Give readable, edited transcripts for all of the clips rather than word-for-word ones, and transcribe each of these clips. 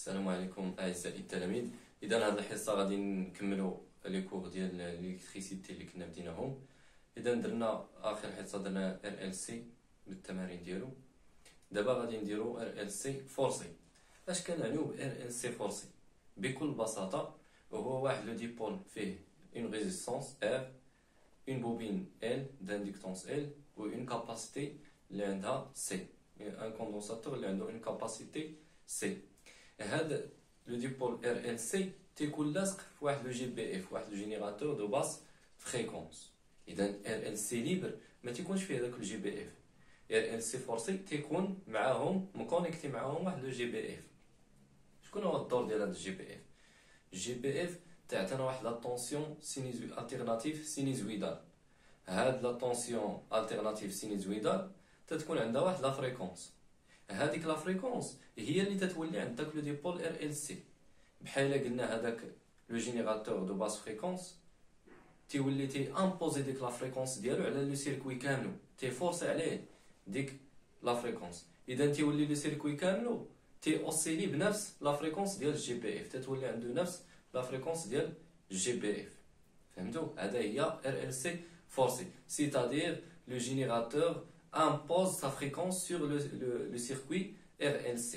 السلام عليكم اعزائي التلاميذ. اذا هذه الحصه غادي نكملوا لي كور ديال الالكتريسيتي اللي كنا بديناهم. اذا درنا اخر حصه درنا ار ال سي بالتمارين ديالو. دابا غادي نديرو ار ال سي فورسي. اش كنعنيو ب ار ال سي فورسي؟ بكل بساطه هو واحد لو ديبول فيه اون ريزيستانس ار، اون بوبين ال d'ainductance ال و اون كاباسيتي اللي عندها سي، ان كوندونساتور اللي عنده اون كاباسيتي سي. هذا لو ديبول ار ال سي تيكون لاصق في واحد لو جي بي اف، واحد لو جينيراتور دو باس فريكونس. اذا ار ال سي ليبر ما تيكونش فيه هذاك الجي بي اف. ار ال سي فورسي تيكون معاهم مكونيكتي معاهم واحد لو جي بي اف. شكون هو الدور ديال هذا الجي بي اف؟ الجي بي اف تعطينا واحد لا طونسيون التيرناتيف سينيزويدال. هاد لا طونسيون التيرناتيف سينيزويدال تتكون عندها واحد لا فريكونس. هذيك لا فريكونس هي اللي تتولي عند داك لو ديبول ار ال سي. بحال قلنا هذاك لو جينيراتور دو باس فريكونس تيولي تي امبوزي ديك لا فريكونس ديالو على لو سيركوي كاملو، تي فورسي عليه ديك لا فريكونس. اذا تيولي لو سيركوي كاملو تي اوسيلي بنفس لا فريكونس ديال الجي بي اف، تتولي عنده نفس لا فريكونس ديال الجي بي اف. فهمتوا؟ هذا هي ار ال سي forcé, c'est-à-dire le générateur impose sa fréquence sur le circuit RLC.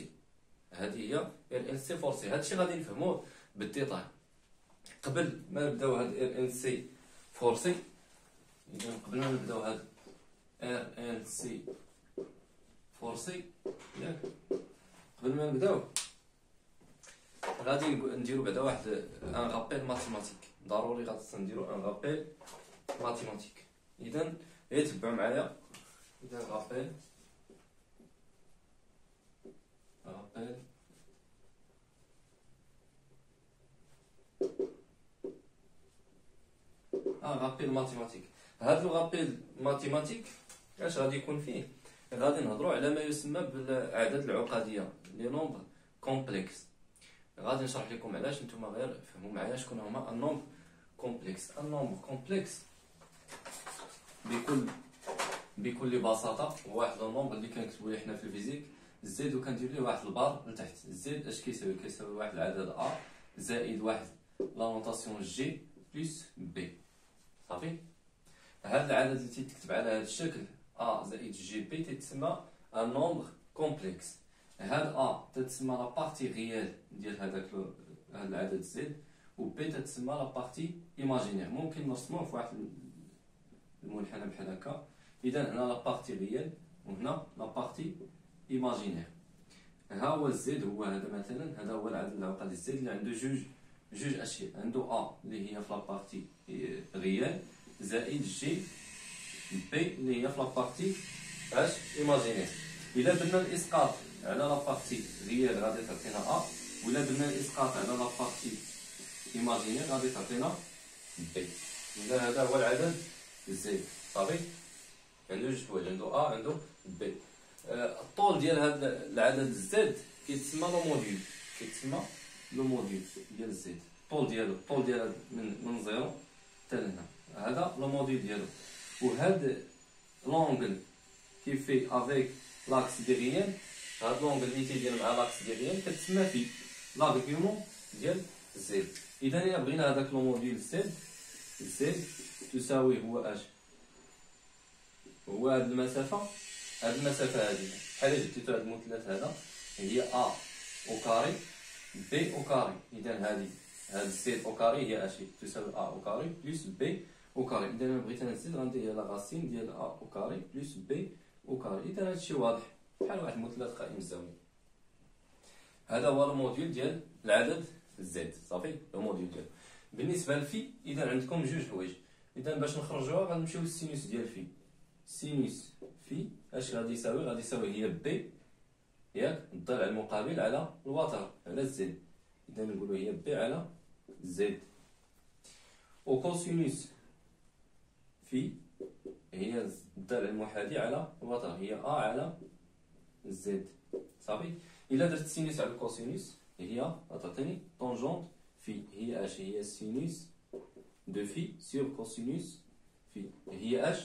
هذه هي RLC forcé. هادشي غادي نفهموه بالديتاي. قبل ما نبداو هاد RLC forcé، إذا قبل ما نبداو هاد RLC forcé ياك، قبل ما نبداو غادي نديرو بعدا واحد ان رابيل ماتيماتيك. ضروري غادي نديرو ان رابيل ماتيماتيك. اذا تبعوا معايا. اذا رابيل رابيل ماتيماتيك. هذا الرابيل ماتيماتيك اش غادي يكون فيه؟ غادي نهضروا على ما يسمى بالاعداد العقديه، لي نومبر كومبلكس. غادي نشرح لكم علاش، نتوما غير فهموا معايا شكون هما النومبر كومبلكس. النومبر كومبلكس بكل بساطه هو واحد النومبر اللي كنكتبوا ليه حنا في الفيزيك زد، وكندير ليه واحد البار لتحت. زد اش كيساوي؟ كيساوي واحد العدد ا زائد واحد لا نوتاسيون جي بلس بي. صافي. هذا العدد اللي تيتكتب على هذا الشكل ا زائد جي بي تيتسمى ان نومبر كومبلكس. هاد ا تتسمى لا بارتي ريال ديال هذاك هاد العدد زد، و بي تتسمى لا بارتي ايماجينير. ممكن نرسموه في واحد المنحنى بحال هكا. اذا هنا لا بارتي ريال وهنا لا بارتي ايماجينير. ها هو الزد، هو هذا مثلا، هذا هو العدد العقدي الزد اللي عنده جوج اشياء. عنده ا اللي هي في لا بارتي ريال زائد جي بي اللي هي في لا بارتي ايماجينير. الا درنا الاسقاط على لا بارتي ريال غادي تعطينا ا، ولا درنا الاسقاط على لا بارتي ايماجينير غادي تعطينا بي. اذا هذا هو العدد زد. صافي. عنده جوج حوايج، عنده ا عنده بي. الطول ديال هذا العدد زد كيتسمى لو موديول، كيتسمى لو موديول ديال زد. الطول ديالو من زيرو حتى لهنا، هذا لو موديول ديالو. وهاد لونغل كيفي افيك لاكس دي ريال، هاد لونغل اللي تيدير مع لاكس دي ريال كتسمى في لارغيومون ديال زد. اذا الا بغينا هذاك لو موديول زد تساوي هو اش؟ هو هاد المسافه، هذه بحال جبتو هاد المثلث هذا هي ا او كاري بي او كاري. اذا هاد زد او كاري هي اش؟ تساوي ا او كاري بلس بي او كاري. اذا انا بغيت نزيد غندير لا راسين ديال ا او كاري بلس بي او كاري. اذا هادشي واضح بحال واحد المثلث قائم الزاويه. هذا هو الموديول ديال العدد زد. صافي. الموديول ديالو بالنسبه لفي، اذا عندكم جوج حوايج. اذا باش نخرجوها غنمشيو للسينوس ديال في. سينوس في اش غادي يساوي؟ غادي يساوي هي بي، ياك، الضلع المقابل على الوتر على زد. اذا نقولوا هي بي على زد. وكوسينوس في هي الضلع المحاذي على الوتر، هي ا على زد. صافي. الا درت سينوس على الكوسينوس هي غتعطيني طونجونت في. هي اش؟ هي سينوس دو في سور كوسينوس في. هي اش؟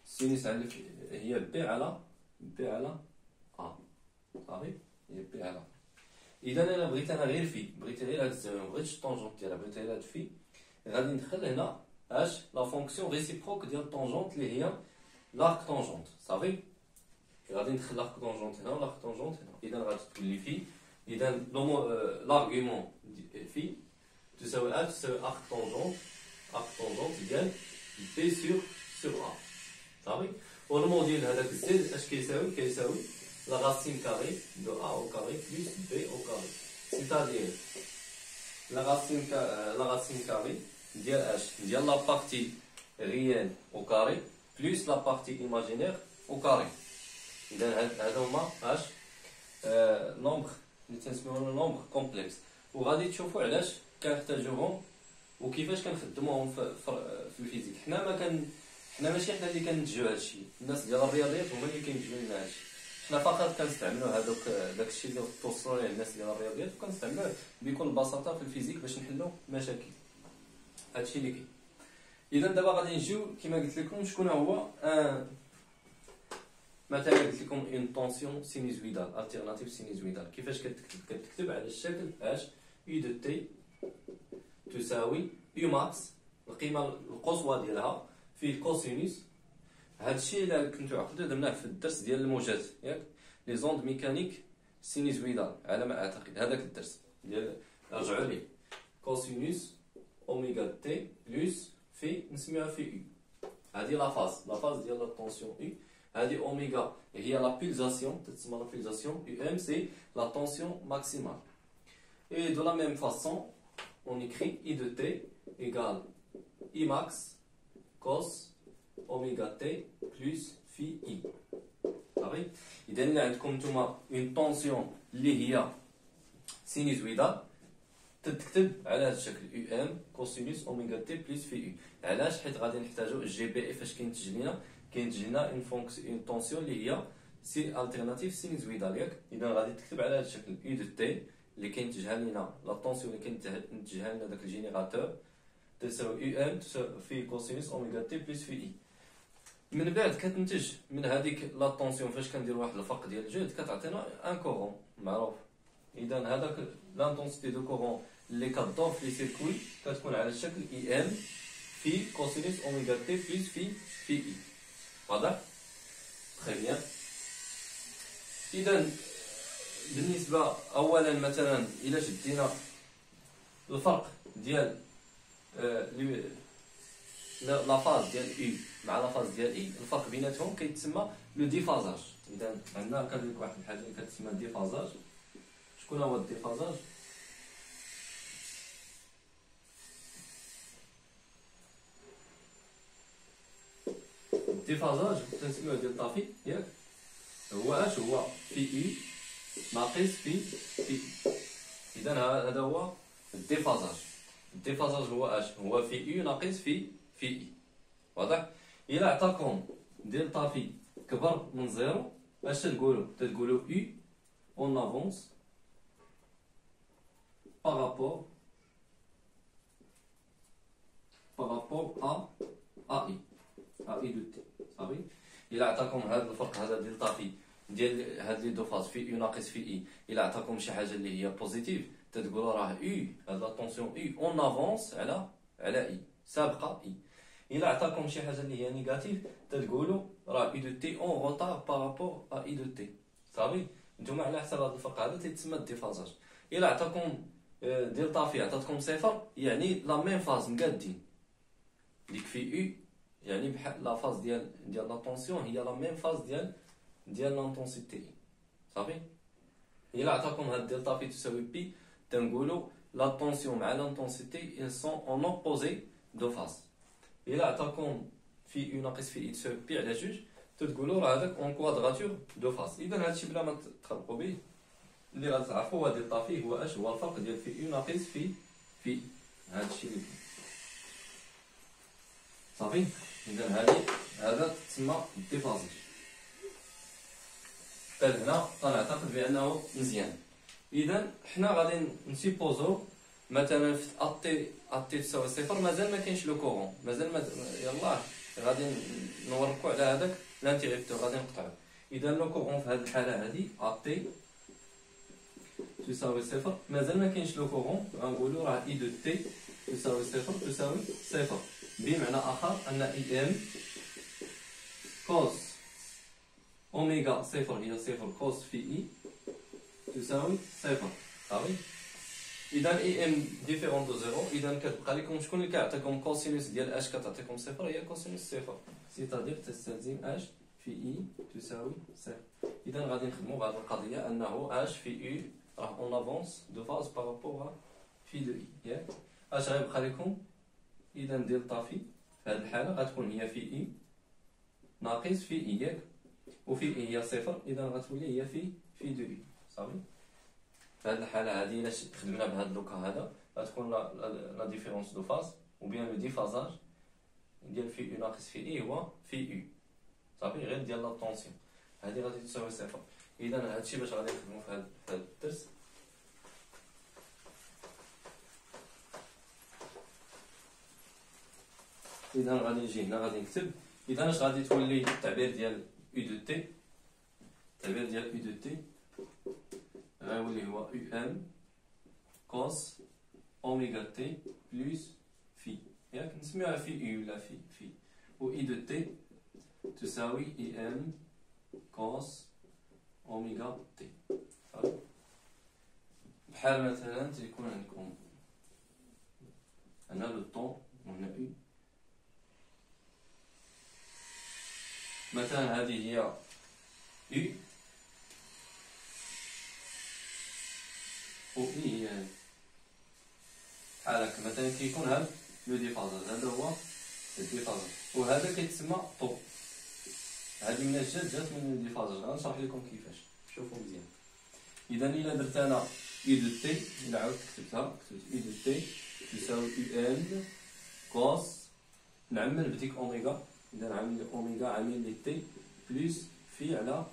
سينوس على هي بي على ا. صافي. هي بي على اذا انا بغيت انا غير في، بغيت غير هاد الزاويه، ما بغيتش الطونجونت ديالها، بغيت غير هاد في، غادي ندخل هنا اش لا فونكسيون ريسيبروك ديال الطونجونت اللي هي لارك طونجونت. صافي غادي ندخل لارك طونجونت هنا ولارك طونجونت هنا. اذا غادي تولي في، اذا لارغيومون في تساوي اش تساوي ارك طونجونت ديال بي سور ا. صافي والمو ديال هذاك الزد اش كيساوي؟ كيساوي لا راسين كاري دو ا او كاري بلس بي او كاري، سيتادير لا راسين كاري ديال اش ديال لا بارتي ريال او كاري بلس لا بارتي ايماجينير او كاري. اذا هذا هما اش نومبر اللي تنسميوهم نومبر كومبلكس، وغادي تشوفوا علاش كنحتاجوهم وكيفاش كنخدموهم في الفيزيك. حنا ماشي حنا اللي كننتجو هادشي، الناس ديال الرياضيات هما اللي كينتجو لنا هادشي. حنا فقط كنستعملوا داكشي اللي توصلوا ليه الناس ديال الرياضيات، وكنستعملوه بكل بساطه في الفيزيك باش نحلوا مشاكل. هادشي اللي كاين. اذا دابا غادي نجيو كما قلت لكم شكون هو مثلا قلت لكم اون طونسيون سينيزويدال التيرناتيف سينيزويدال. كيفاش كتكتب على الشكل اش يو دو تي تساوي يو ماكس القيمه القصوى ديالها في الكوسينوس. هادشي الا كنتو عقلتو درناه في الدرس ديال الموجات ياك لي زوند ميكانيك سينيزويدال على ما اعتقد، هذاك الدرس ديال رجعوا ليه كوسينوس اوميغا تي بلس في نسميوها في يو. هذه لا فاز ديال لا طونسيون يو. هذه اوميغا هي لا بولساسيون تتسمى لا بولساسيون، يو ام سي لا طونسيون ماكسيمال. Et de la même façon, on écrit I de t égale I max cos oméga t plus phi I. صافي إذا اللي عندكم نتوما اون طونسيون اللي هي سينيزويدال تتكتب على هذا الشكل يو ام كوسينوس اوميغا تي بلس في يو. علاش؟ حيت غادي نحتاجو الجي بي اي فاش كينتج لنا اون طونسيون اللي هي سي التيرناتيف سينيزويدال ياك. اذا غادي تكتب على هذا الشكل يو دو تي اللي كينتجها لنا لا طونسيون اللي كينتجها لنا داك الجينيراتور تساوي يو ام في كوسينوس اوميغا تي بلس في اي. من بعد كتنتج من هذيك لا طونسيون فاش كندير واحد الفرق ديال الجهد كتعطينا ان كورون معروف. اذا هذاك لانتونسيتي دو كورون اللي كدور في لي سيركوي كتكون على الشكل اي ام في كوسينوس اوميغا تي بلس في اي. واضح؟ تري بيان. اذا بالنسبه اولا مثلا الا شدينا الفرق ديال لا فاز ديال اي مع لا فاز ديال اي، الفرق بيناتهم كيتسمى لو ديفازاج. اذا عندنا كذلك واحد الحاجه اللي كتسمى ديفازاج. شكون هو الديفازاج؟ الديفازاج تنسميوه ديال طافي ياك، هو اش هو في اي ناقص في اي. اذا هذا هو الديفازاج. الديفازاج هو اش؟ هو في اي ناقص في اي. واضح؟ الى عطاكم دلتا في كبر من زيرو اش تقولوا اي اون افونس بارابور ا اي دو تي. صافي الى عطاكم هذا الفرق هذا دلتا في ديال هاد لي دو فاز في اي ناقص في اي، الى عطاكم شي حاجه اللي هي بوزيتيف تتقولوا راه اي هاد لا طونسيون اي اون افونس على اي سابقه اي. الى عطاكم شي حاجه اللي هي نيجاتيف تتقولوا راه اي دو تي اون روتار بارابور ا اي دو تي. صافي نتوما على حسب هذا الفرق هذا تيتسمى الديفازاج. الى عطاكم دلتا في عطاتكم صفر يعني لا ميم فاز مقادين ديك في اي، يعني بحال لا فاز ديال لا طونسيون هي لا ميم فاز ديال لانتونسيتي. صافي الى عطاكم هاد دلتا في تساوي بي تنقولوا لا طونسيون مع لانتونسيتي ils sont en opposé de phase. الى عطاكم في يو ناقص في اي تساوي بي على جوج تتقولوا راه هذاك اون كوادراتور دو فاز. اذا هادشي بلا ما تخلقوا به اللي غادي تعرفوا هو دلتا في هو اش؟ هو الفرق ديال في يو ناقص في هادشي اللي صافي. اذا هذا تسمى الديفازاج. حتى هنا غنعتقد بانه مزيان. اذا حنا غادي نسيبوزو مثلا في اتي تساوي صفر مازال ما كاينش لو كورون، مازال يلاه غادي نوركو على هذاك لانتيغيبتور غادي نقطعو. اذا لو كورون في هذه الحاله هذه اتي تساوي صفر. مازال ما كاينش لو كورون، غنقولو راه اي دو تي تساوي صفر تساوي صفر، بمعنى اخر ان اي ام كوس اوميغا صفر هي صفر كوس في اي تساوي صفر. صافي. اذا اي ام ديفيرون دو زيرو، اذا كتبقى لكم شكون اللي كيعطيكم كوسينوس ديال اش كتعطيكم صفر؟ هي كوسينوس صفر، سيتادير تستلزم اش في اي تساوي صفر. اذا غادي نخدموا بهذه القضيه انه اش في اي راه اون افونس دو فاز بارابور في دو اي، ياك؟ اش غيبقى لكم؟ اذا دلتا في هذه الحاله غتكون هي في اي ناقص في اي، ياك؟ وفي اي هي صفر، اذا غتولي هي في دو اي. صافي. في هذه الحاله هذه الا خدمنا بهذا اللوكا هذا غتكون لا ديفيرونس دو فاز او بيان لو ديفازاج ديال في اي ناقص في اي هو في اي. صافي، غير ديال لا طونسيون هذه غادي تساوي صفر. اذا هادشي باش غادي نخدمو في هذا الدرس. اذا غادي نجي هنا غادي نكتب اذا اش غادي تولي التعبير ديال يو دو تي. التعبير ديال يو دو تي غيولي هو يو ام كوس اوميغا تي بلس في، ياك؟ نسميوها في اي ولا في و اي دو تي تساوي اي ام كوس اوميغا تي. صافي. بحال مثلا تيكون عندكم هنا لو طون وهنا اي، مثلا هذه هي او و اي هي هذه. بحال هكا مثلا كيكون هذا لو ديفازاج، هذا هو الديفازاج وهذا كيتسمى طو. هذه من جات من الديفازاج، غنشرح لكم كيفاش، شوفوا مزيان. اذا الا درت انا اي دو تي، الا عاودت كتبتها كتبت اي دو تي تساوي يو ان كوس نعمل بديك اوميغا، اذا عامل اوميغا عامل لي تي بلس في على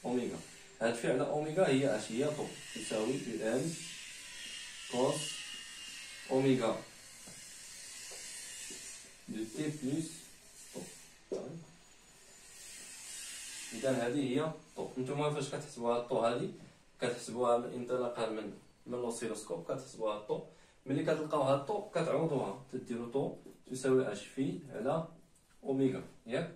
اوميغا. هاد في على اوميغا هي اش؟ هي طو تساوي يو ان كوس اوميغا دو تي بلس طو. اذا هذه هي طو. نتوما فاش كتحسبوها الطو هذه كتحسبوها من انطلاقا من لوسيلوسكوب، كتحسبوها الطو. ملي كتلقاو هاد الطو كتعوضوها تديروا طو تساوي اش في على اوميغا، ياك؟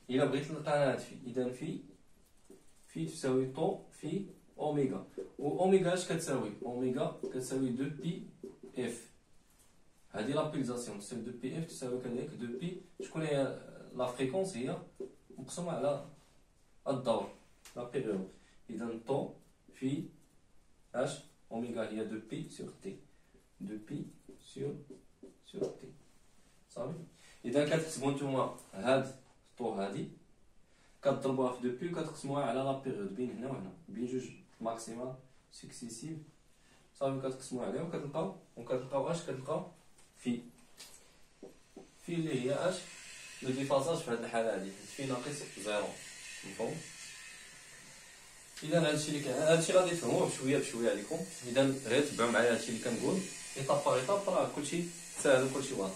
الا بغيت نلقى هاد في، اذا في تساوي طو في اوميغا، و اوميغا اش كتساوي؟ اوميغا كتساوي 2 بي اف. هذه لا بيلزاسيون تساوي 2 بي اف تساوي كذلك 2 بي. شكون هي لا فريكونس؟ هي مقسومه على الدور لا بيريود. اذا طو في اش اوميغا هي 2 بي سور تي، 2 بي سور تي. صافي. اذا كتحسبوا نتوما هاد الطو هادي كتضربوها في 2 بي وكتقسموها على لا بيريود بين هنا وهنا، بين جوج ماكسيمال سكسيسيف. صافي، كتقسموها عليها وكتلقاو اش؟ كتلقاو في اللي هي اش؟ لو ديفازاج في هاد الحاله هادي في ناقص زيرو. مفهوم؟ اذا هادشي اللي هادشي غادي تفهموه بشويه عليكم. اذا غير تبعوا معايا هادشي اللي كنقول ايطاب باغ ايطاب، راه كلشي ساهل وكلشي واضح.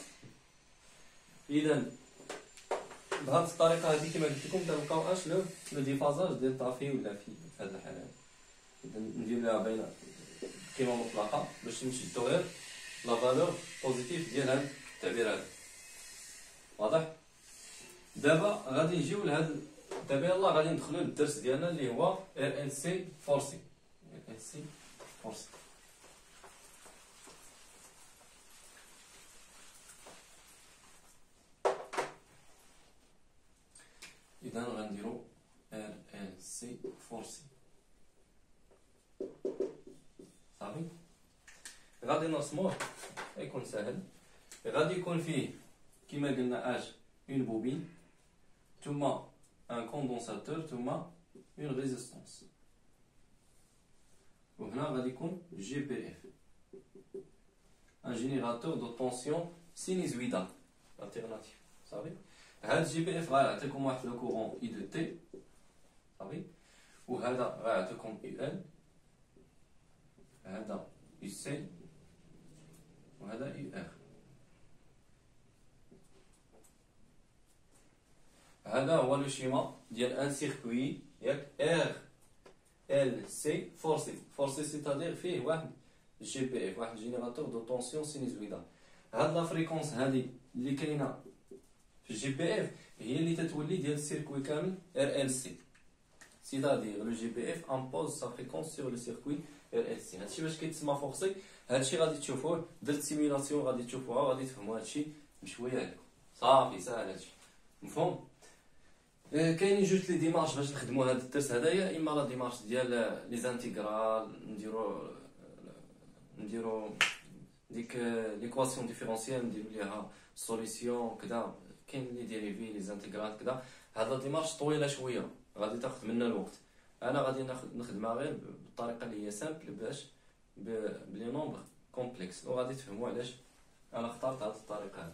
اذا بهذه الطريقه هذه كما قلت لكم كنلقاو اش لو ديفازاج ديال طافي ولا في هذه الحاله. اذا ندير لها بين قيمه مطلقه باش نشدو غير لا فالور بوزيتيف ديال هذا التعبير هذا. واضح؟ دابا غادي نجيو لهذا، دابا يلاه غادي ندخلو للدرس ديالنا اللي هو ار ال سي فورسي. ار ال سي فورسي. اذا غنديرو ار ال سي فورسي. صافي. غادي نرسموه يكون سهل. غادي يكون فيه كما قلنا اش اون بوبين ثم ان كوندونساتور ثم اون ريزيستانس، وهنا غادي يكون جي بي اف ان جينيراتور دو طونسيون سينيزويدال التيرناتيف. صافي. هاد جي بي اف غيعطيكم واحد لو كورون اي دو تي. صافي. وهذا غيعطيكم اي ال، هذا اي سي، وهذا اي ار. هذا هو لو شيما ديال ان سيركوي، ياك؟ ار ال سي فورسي. فورسي سيتادير فيه واحد جي بي اف، واحد جينيراتور دو طونسيون سينيزويدال. هاد لا فريكونس هادي اللي كاينه في الجي بي اف هي اللي تتولي ديال السيركوي كامل ار ال سي. سيتادير لو جي بي اف امبوز سا فريكونس سور لو سيركوي ار ال سي. هادشي باش كيتسمى فورسي. هادشي غادي تشوفوه، درت سيميلاسيون غادي تشوفوها وغادي تفهموا هادشي بشويه عليكم. صافي ساهل هادشي مفهوم. كاينين جوج لي ديمارش باش نخدموا هذا الدرس هذايا. اما لا ديمارش ديال لي زانتيغرال، نديرو ديك ليكواسيون ديفيرونسيال نديرو ليها سوليسيون كذا. كاين لي ديريفي لي زانتيغرال كذا. هاد لا ديمارش طويله شويه غادي تاخذ منا الوقت. انا غادي نخدمها غير بالطريقه اللي هي سامبل باش بلي نومبر كومبلكس، وغادي تفهموا علاش انا اخترت هاد الطريقه هذه.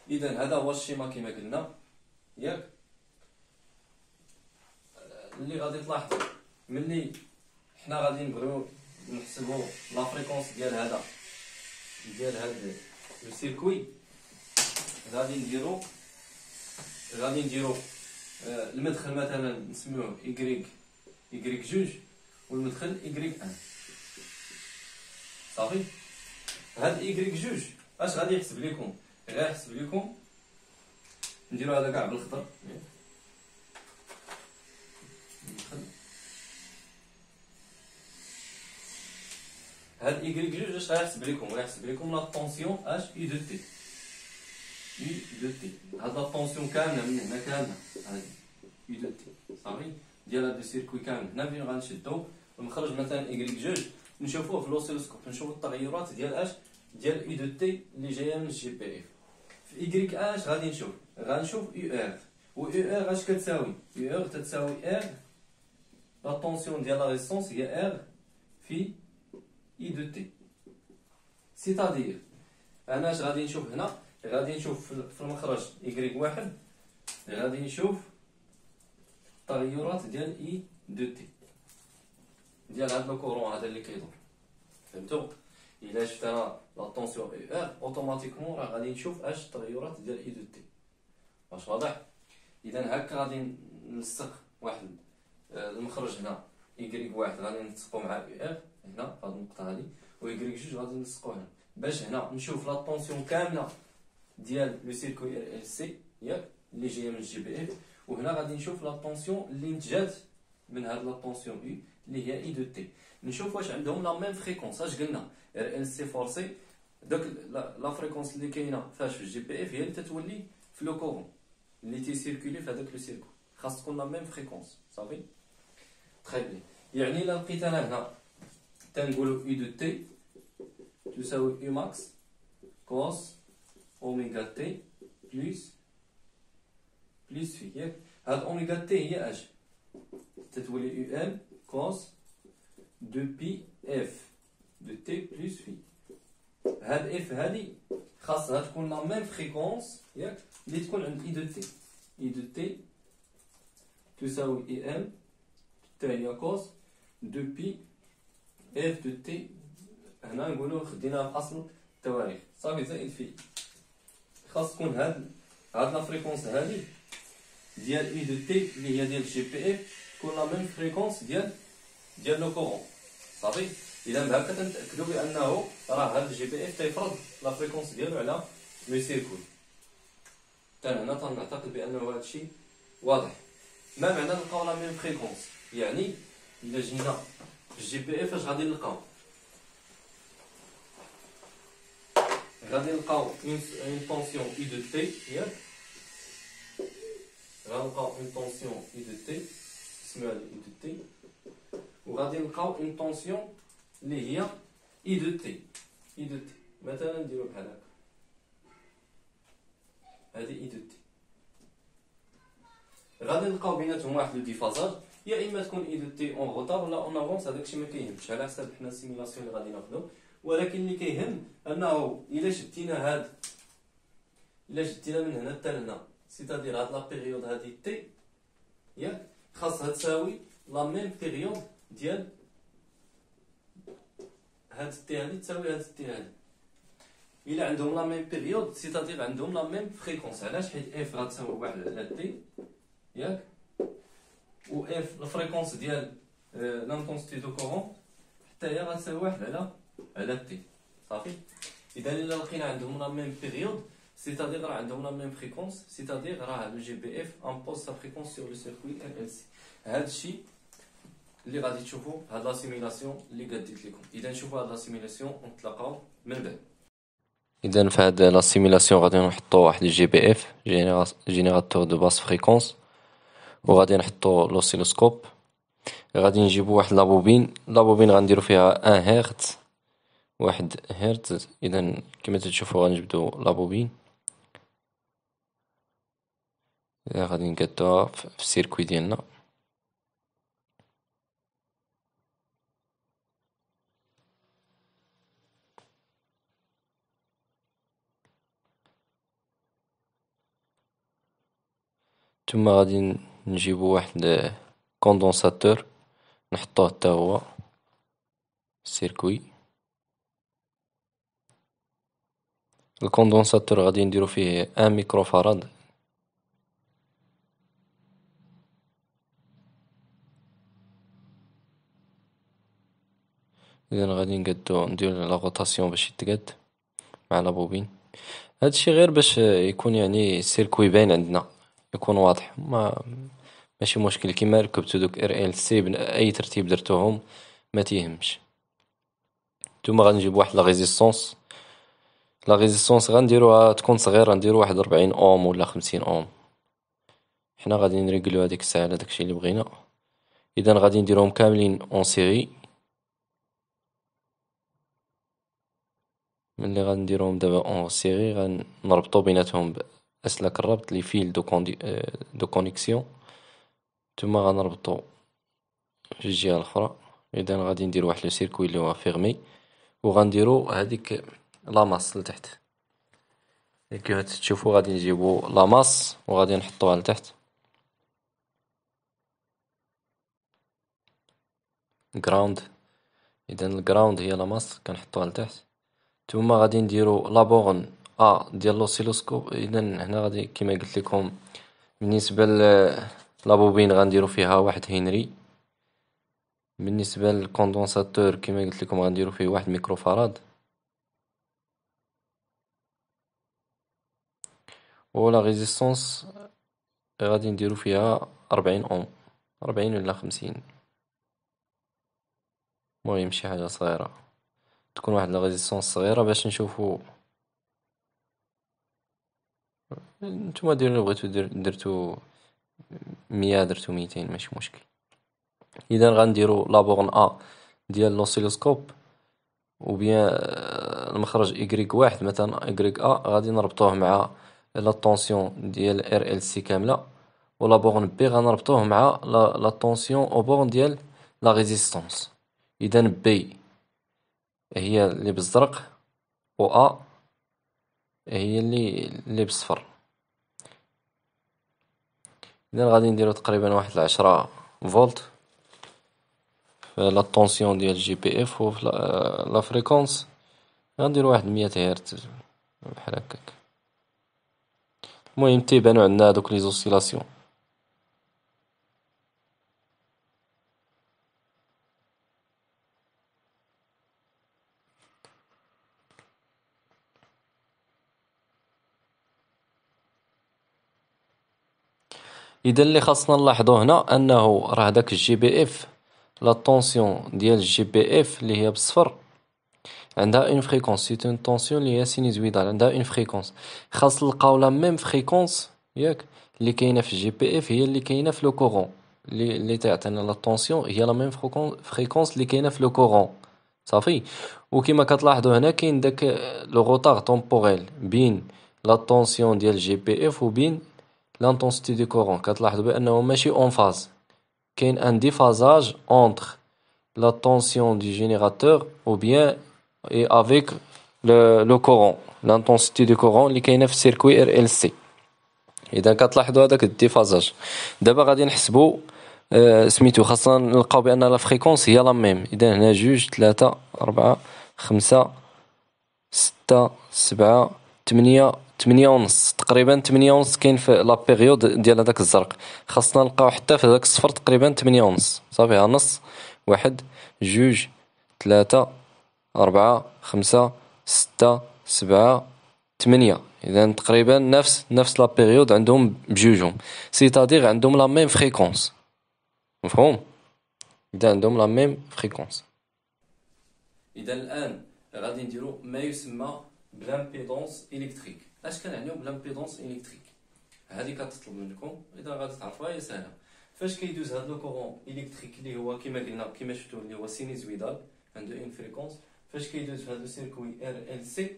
اذا هذا هو الشيما كما قلنا ياك. اللي غادي تلاحظوا ملي حنا غادي نبغيو نحسبوا لا فريكونس ديال هذا لو سيركوي، غادي نديرو المدخل مثلا نسميوه إيكغيك جوج والمدخل إيكغيك ان. صافي. هاد إيكغيك جوج اش غادي يحسب لكم؟ غير يحسب لكم نديرو هذا كاع بالخضر. هاد إيكغيك جوج اش غيحسب لكم؟ غيحسب لكم لا طونسيون اش اي دو تي. هاد لا طونسيون كامله من هنا كامله هادي اي دو تي. صافي. ديال هاد السيركوي كامل هنا فين غنشدو ونخرج مثلا إيكغيك جوج نشوفوه في لوسيلوسكوب، نشوفو التغيرات ديال اش ديال اي دو تي اللي جايه من الجي بي اف. في إيكغيك اش غادي غنشوف يو ار، و يو ار اش كتساوي؟ يو ار تتساوي ار لا طونسيون ديال لا ريزيستونس هي ار في اي دو تي. سيتادير انا اش غادي نشوف هنا؟ غادي نشوف في المخرج إيكغيك واحد، غادي نشوف التغيرات ديال اي دو تي ديال هاد الكورون هذا اللي كيدور. فهمتوا؟ الا شفت انا لا طونسيون اي ار اوتوماتيكمون راه غادي نشوف اش التغيرات ديال اي دو تي. واش واضح؟ اذا هكا غادي نلصق واحد المخرج هنا إيكغيك واحد غادي نلصقو مع اي ار هنا في هاد النقطه هادي، و إيكغيك جوج غادي نلصقو هنا باش هنا نشوف لا طونسيون كامله ديال لو سيركوي ار ال سي ياك اللي جايه من الجي بي اف، وهنا غادي نشوف لا طونسيون اللي نتجات من هاد لا طونسيون اي اللي هي اي دو تي. نشوف واش عندهم لا ميم فريكونس. اش قلنا؟ ار ال سي فورسي داك لا فريكونس اللي كاينه فاش في الجي بي اف هي اللي تتولي في لو كورون اللي تيسيركولي في هذاك لو سيركو، خاص تكون لا ميم فريكونس. صافي. تري بيان. يعني الا لقيت انا هنا تنقولوا اي دو تي تساوي اي ماكس كوس اوميغا تي بلس في ياك. هاد اوميغا تي هي اش؟ تتولي يو ام كوس دو بي اف دو تي بلس في. هاد اف هادي خاصها تكون لا ميم فريكونس ياك اللي تكون عند اي دو تي. اي دو تي تساوي اي ام حتى هي كوس دو بي اف دو تي. هنا نقولوا خديناها في اصل التواريخ. صافي. زائد في خاص تكون هاد لا فريكونس هادي ديال اي دو تي اللي هي ديال جي بي اف تكون لا ميم فريكونس ديال لو كورون. صافي. اذا بهكا تنتاكدوا بانه راه هاد الجي بي اف تيفرض لا فريكونس ديالو على لو سيركوي. حتى هنا تنعتقد بانه هذا الشيء واضح. ما معنى نلقاو لا ميم فريكونس؟ يعني الا جينا في الجي بي اف اش غادي نلقاو؟ غادي نلقاو اون طونسيون اي دو تي ياك. غنلقاو اون طونسيون اي دو تي سميوها اي دو تي، وغادي نلقاو اون طونسيون اللي هي اي دو تي. مثلا نديرو بحال هكا، هادي اي دو تي. غادي نلقاو بيناتهم واحد لو ديفازاج، يا اما تكون اي دو تي اون روتار ولا اون افونس. هذاك الشيء ما كيهمش على حساب حنا السيميلاسيون اللي غادي ناخذو، ولكن اللي كيهم انه الا شدينا من هنا حتى لهنا، سيتادير هاد لا بيريود هادي تي ياك خاصها تساوي لا ميم بيريود ديال هاد تي هادي تساوي هاد تي هادي. الا عندهم لا ميم بيريود سيتادير عندهم لا ميم فريكونس. علاش؟ حيت اف غتساوي واحد على تي ياك، و اف الفريكونس ديال لانتونسيتي دو كورون حتى هي غتساوي واحد على تي. صافي. اذا الا لقينا عندهم لا ميم بيريود سيتادير راه عندهم لا ميم فريكونس، سيتادير راه لو جي بي اف امبوز سا فريكونس سور لو سيركوي ار ال سي. هذا الشيء اللي غادي تشوفوا هاد لا سيميلاسيون اللي قديت لكم. اذا نشوفوا هاد لا سيميلاسيون ونتلاقاو من بعد. اذا في هاد لا سيميلاسيون غادي نحطوا واحد الجي بي اف جينيراتور دو باس فريكونس، وغادي نحطوا لوسيلوسكوب. غادي نجيبوا واحد لابوبين غنديروا فيها 1 هرتز، 1 هرتز. اذا كما تشوفوا غنجبدوا لابوبين، اذا غادي نقادوها في السيركوي ديالنا. ثم غادي نجيبوا واحد كوندونساتور نحطوه حتى هو السيركوي. الكوندونساتور غادي نديرو فيه 1 ميكروفاراد. اذا غادي ندير لا روتاسيون باش يتقاد مع لابوبين. هادشي غير باش يكون يعني السيركوي باين عندنا، يكون واضح، ماشي مشكل. كيما ركبتو دوك ار ال سي باي ترتيب درتوهم ما تيهمش. نتوما غادي نجيب واحد لا ريزيستونس غنديروها تكون صغيره، نديرو واحد 40 اوم ولا 50 اوم. حنا غادي نريغلو هذيك الساعه على داكشي اللي بغينا. اذا غادي نديرهم كاملين اون سيري. ملي غنديرهم دابا اون سيري غنربطو بيناتهم باسلاك الربط لي فيل دو كونيكسيون، ثم غنربطو في الجهه الاخرى. اذا غادي ندير واحد لو سيركوي اللي هو فيرمي، وغنديرو هذيك لاماس لتحت. كيف تشوفوا غادي نجيبو لاماس وغادي نحطوها لتحت. جراوند. اذا الجراوند هي لاماس كنحطوها لتحت. ثم غادي نديرو لابورن ديال لوسيلوسكوب. اذا هنا غادي كما قلت لكم بالنسبه لابوبين غنديرو فيها 1 هنري. بالنسبه للكوندونساتور كما قلت لكم غنديرو فيه 1 ميكروفاراد. ولا ريزيستونس غادي نديرو فيها 40 اوم، 40 ولا 50. المهم شي حاجه صغيره، تكون واحد لا ريزيستونس صغيره باش نشوفو. نتوما ديروا اللي بغيتو، درتو 100 درتو 200 ماشي مشكل. اذا غنديرو لابورن ديال لوسيلوسكوب، وبيان المخرج ايكغيك واحد مثلا ايكغيك غادي نربطوه مع لا طونسيون ديال ار ال سي كامله، ولا بورن بي غنربطوه مع لا طونسيون او بورن ديال لا ريزيستونس. اذا بي هي اللي بالزرق و هي اللي بالصفر. اذا غادي نديرو تقريبا واحد 10 فولت في لا طونسيون ديال جي بي اف، وفي لا فريكونس غنديرو واحد 100 هرتز بحال هكاك. المهم تيبانو عندنا هادوك لي زوسيلاسيون. اذا اللي خاصنا نلاحظو هنا انه راه داك الجي بي اف لا طونسيون ديال الجي بي اف اللي هي بالصفر عندها اون فريكونس، سي اون طونسيون اللي هي سينيزويدال، عندها اون فريكونس. خاص نلقاو لا ميم فريكونس ياك اللي كاينه في الجي بي اف هي اللي كاينه في لو كورون، اللي تعطينا لا طونسيون هي لا ميم فريكونس اللي كاينه في لو كورون. صافي. وكما كتلاحظوا هنا كاين داك لو روتار طومبوريل بين لا طونسيون ديال الجي بي اف وبين l'intensité du courant. كتلاحظوا بأنه ماشي اون فاز، كاين ان ديفازاج entre la tension du générateur ou bien et avec le courant, l'intensité du courant اللي كاينه في السيركوي ار ال سي. اذا كتلاحظوا هذاك الديفازاج. دابا غادي نحسبوا سميتو، خاصنا نلقاو بان لا فريكونس هي لا ميم. اذا هنا 2 3 4 5 6 7 8 ونص تقريبا. 8 ونص كاين في لا بيريود ديال هذاك الزرق. خاصنا نلقاو حتى في هذاك الصفر تقريبا 8 ونص. صافي ها نص، 1 2 3 4 5 6 7 8. اذا تقريبا نفس لا بيريود عندهم بجوجهم، سيتادير عندهم لا ميم فريكونس. مفهوم؟ اذا عندهم لا ميم فريكونس. اذا الان غادي نديرو ما يسمى بلامبيدونس الكتريك. اش كنعنيو بلامبيدونس الكتريك؟ هذه كتطلب منكم، اذا غادي تعرفوها هي سهله. فاش كيدوز هذا لو كورون الكتريك اللي هو كما قلنا كما شفتوا اللي هو سينيزويدال عنده اون فريكونس، فاش كيدوز في هذا السيركوي ار ال سي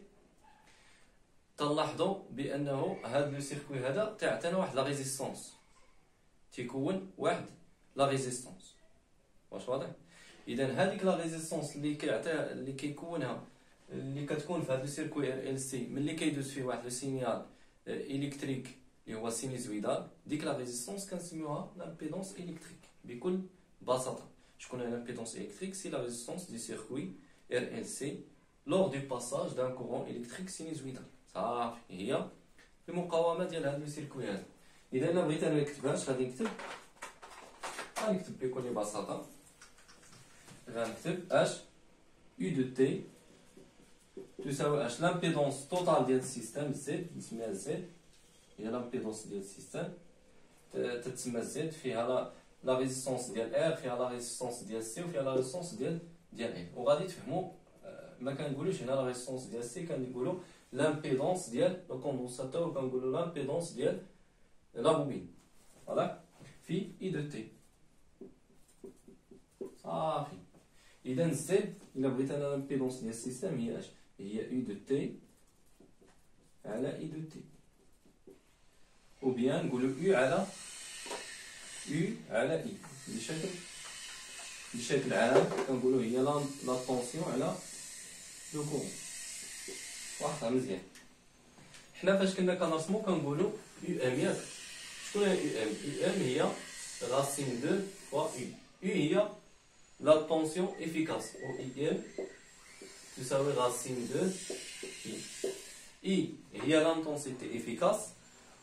تلاحظوا بانه هذا لو سيركوي هذا تيعطينا واحد لا ريزيستونس، تيكون واحد لا ريزيستونس. واش واضح؟ اذا هذيك لا ريزيستونس اللي كيعطيها اللي كيكونها اللي كتكون في هذا السيركوي ار ال سي ملي كيدوز فيه واحد لو سينيال الكتريك اللي هو سينيزويدال، ديك لا ريزيستونس كنسميوها لامبيدونس الكتريك بكل بساطه. شكون هي لامبيدونس الكتريك؟ سي لا ريزيستونس دي سيركوي ار ال سي لور دو باساج دان كورون الكتريك سينيزويدال. صافي هي المقاومه ديال هذا السيركوي هذا. اذا الا بغيت انا نكتبهاش غادي نكتب بكل بساطه. غنكتب اش يو دو تي تساوي اش لامبيدونس توتال ديال السيستم زد، نسميها زد، هي لامبيدونس ديال السيستم تتسمى زد، فيها لا ريزيستونس ديال ار، فيها لا ريزيستونس ديال سي، وفيها لا ريزيستونس ديال ال. وغادي تفهموا ما كنقولوش هنا لا ريزيستونس ديال سي، كنقولوا لامبيدونس ديال لو كوندونساتور، وكنقولوا لامبيدونس ديال لا بوبين. فوالا في اي دو تي. صافي. اذا زد الا بغيت انا لامبيدونس ديال السيستم هي اش؟ هي اي دو تي على اي دو تي، او بيان نقولوا يو على اي. بشكل عام كنقولوا هي لا طونسيون على لو كورون. واخا مزيان. حنا فاش كنا كنرسمو كنقولوا يو ام ياك. شكون هي يو ام؟ يو ام هي راسين 2 فوا يو. يو هي لا طونسيون افيكاس، و اي ام تساوي راسين 2 اي. هي لانتونسيتي افيكاس،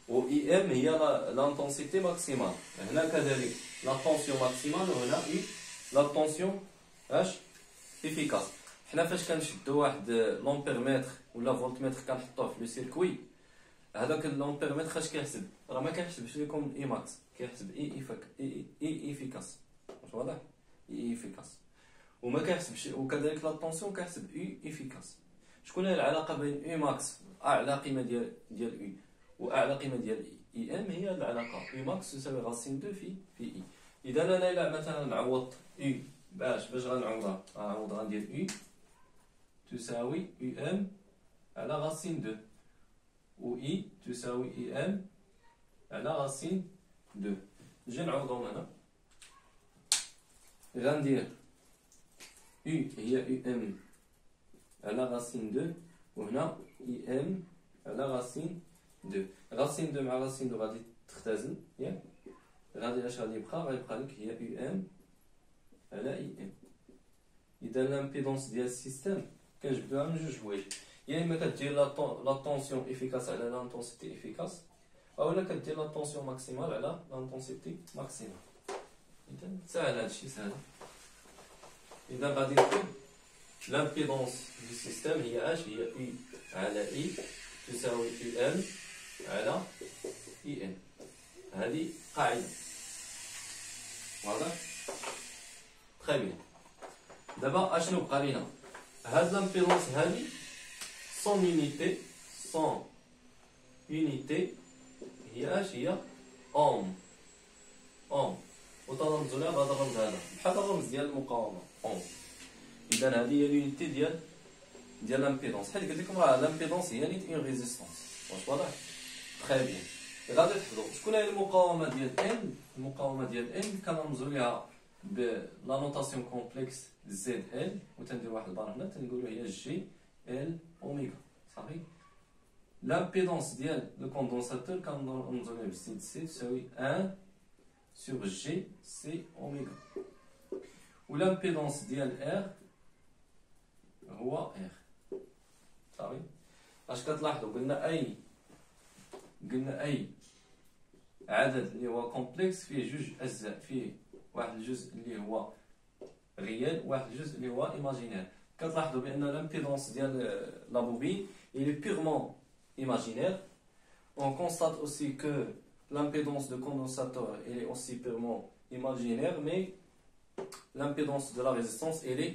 و اي ام هي لانتونسيتي ماكسيمال. هنا كذلك لا طونسيون ماكسيمال، وهنا اي لا طونسيون اش افيكاس. حنا فاش كنشدو واحد لومبيرمتر ولا فولتمتر كنحطوه في لو سيركوي، هذاك لومبيرمتر اش كيحسب؟ راه ما كيحسبش لكم اي ماكس، كيحسب اي افيكاس. واش واضح؟ اي افيكاس. وما كيحسبش، وكذلك لا طونسيون كيحسب اي افيكاس. شكون هي العلاقه بين اي ماكس اعلى قيمه ديال اي واعلى قيمه ديال اي ام؟ هي العلاقه اي ماكس تساوي راسين 2 في اي. اذا انا الى مثلا نعوض اي باش غنعوضها، غندير اي تساوي اي ام على راسين 2، و اي تساوي اي ام على راسين 2. نجي نعوضهم هنا. غندير اي هي اي ام على راسين 2، وهنا اي ام على راسين 2. راسين 2 مع راسين 2 غادي تختزل، ياك؟ غادي اش غادي يبقى لك هي اي ام على اي ام. اذا لامبيدونس ديال السيستم كنجبدوها من جوج حوايج، يا اما كدير لا طونسيون افيكاس على لانتونسيتي افيكاس، اولا كدير لا طونسيون ماكسيمال على لانتونسيتي ماكسيمال. اذا ساهل هادشي ساهل. اذا غادي نكتب لامبيدونس ديال السيستم هي اش؟ هي اي على اي تساوي اي ام على اي ام. هذه قاعده واضح؟ تري بيان. دابا اشنو بقى لينا؟ هاد لامبيدونس هذه سون يونيتي هي اش؟ هي اوم. وتنرمزو لها بهذا الرمز هذا بحال الرمز ديال المقاومه اوم. اذا هذه هي اليونيتي ديال لامبيدونس. حيت قلت لكم راه لامبيدونس هي نيت اون ريزيستونس. واش واضح؟ تري بيان. غادي تحفظوا شكون هي المقاومه ديال ان. المقاومه ديال ان كنرمزو ليها بلا نوتاسيون كومبلكس زد ال، وتندير واحد البار هنا تنقولوا هي جي ال اوميغا. صافي. لامبيدونس ديال لو كوندونساتور كنرمزو ليه بالسي سي تساوي 1 سور جي سي اوميغا. ولامبيدونس ديال ار هو ار. صافي. اش كتلاحظوا؟ قلنا اي عدد اللي هو كومبلكس فيه جوج اجزاء، فيه واحد الجزء اللي هو ريال وواحد الجزء اللي هو ايماجينير. كتلاحظوا بان لامبيدونس ديال لا بوبين il est purement imaginaire. On constate aussi que l'impédance de condensateur elle est aussi purement imaginaire, mais l'impédance de la résistance elle est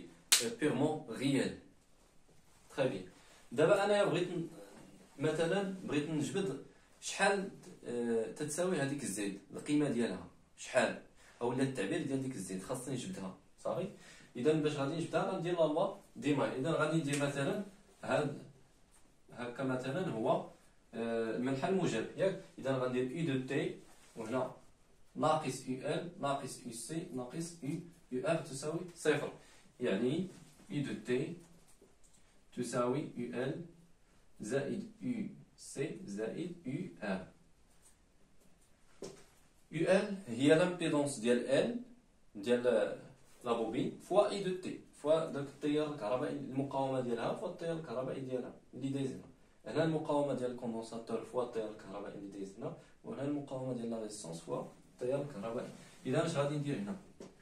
purement réelle. Très bien. دابا انايا بغيت نجبد شحال تتساوي هذيك الزيد، القيمه ديالها شحال، اولا التعبير ديال ديك الزيد خاصني نجبدها صافي. اذا باش غادي نجبدها غندير لا لوا ديما. اذا غادي ندير مثلا هكا مثلا هو المنحى الموجب ياك. اذا غندير اي دو تي وهنا ناقص يو ال ناقص يو سي ناقص يو ار تساوي صفر، يعني اي دو تي تساوي يو ال زائد يو سي زائد يو ار. يو ال هي لامبيدونس ديال ال ديال لا بوبين فوا اي دو تي فوا داك التيار الكهربائي، المقاومه ديالها فوا التيار الكهربائي ديالها اللي دايزنا. هنا المقاومه ديال الكوندونساتور فوا التيار الكهربائي اللي دايزنا، وهنا المقاومه ديال لا ريزيستانس فوا التيار الكهربائي. اذا اش غادي ندير هنا؟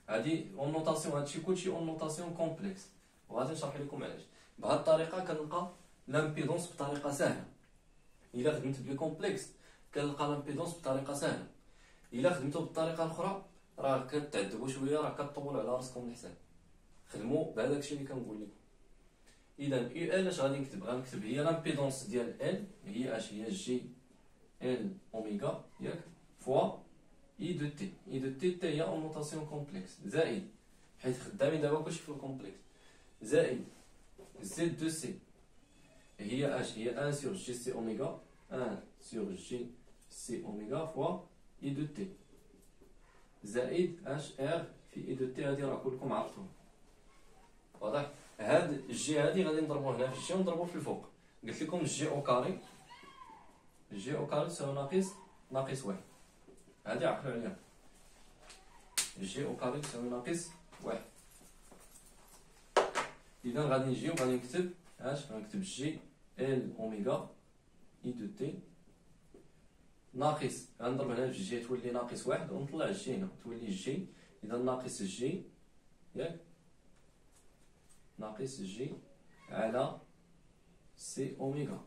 هادي اون نوتاسيون، هادشي كلشي اون نوتاسيون كومبلكس، وغادي نشرح لكم علاش. بهاد الطريقه كنلقى لامبيدونس بطريقه سهله. الا خدمت بلي كومبلكس كنلقى لامبيدونس بطريقه سهله. الا خدمتو بالطريقه الاخرى راه كتعذبوا شويه، راه كطولوا على راسكم الحساب. خدموا بهذاك الشيء اللي كنقول لكم. اذا يو ال اش غادي نكتب؟ غنكتب هي لامبيدونس ديال ال هي اش هي جي ال اوميغا ياك فوا اي دو تي. اي دو تي حتى هي اون نوتاسيون كومبلكس زائد، حيت خدامين دابا كلشي في الكومبلكس، زائد زد دو سي هي اش هي 1 سور جي سي اوميغا 1 سور جي سي اوميغا فوا اي دو تي زائد اش ار في اي دو تي. هادي راه كلكم عرفتوها واضح. هاد الجي هادي غادي نضربوه هنا في الجي ونضربوه في الفوق. قلت لكم الجي او كاري، الجي او كاري تساوي ناقص واحد. هادي عقلوا عليها، الجي او كاري تساوي ناقص واحد. اذا غادي نجي وغادي نكتب اش؟ غنكتب جي ال اوميغا اي دو تي ناقص، غنضرب هنا في الجي تولي ناقص واحد ونطلع الجي هنا تولي الجي. اذا ناقص الجي ياك ناقص جي على سي اوميغا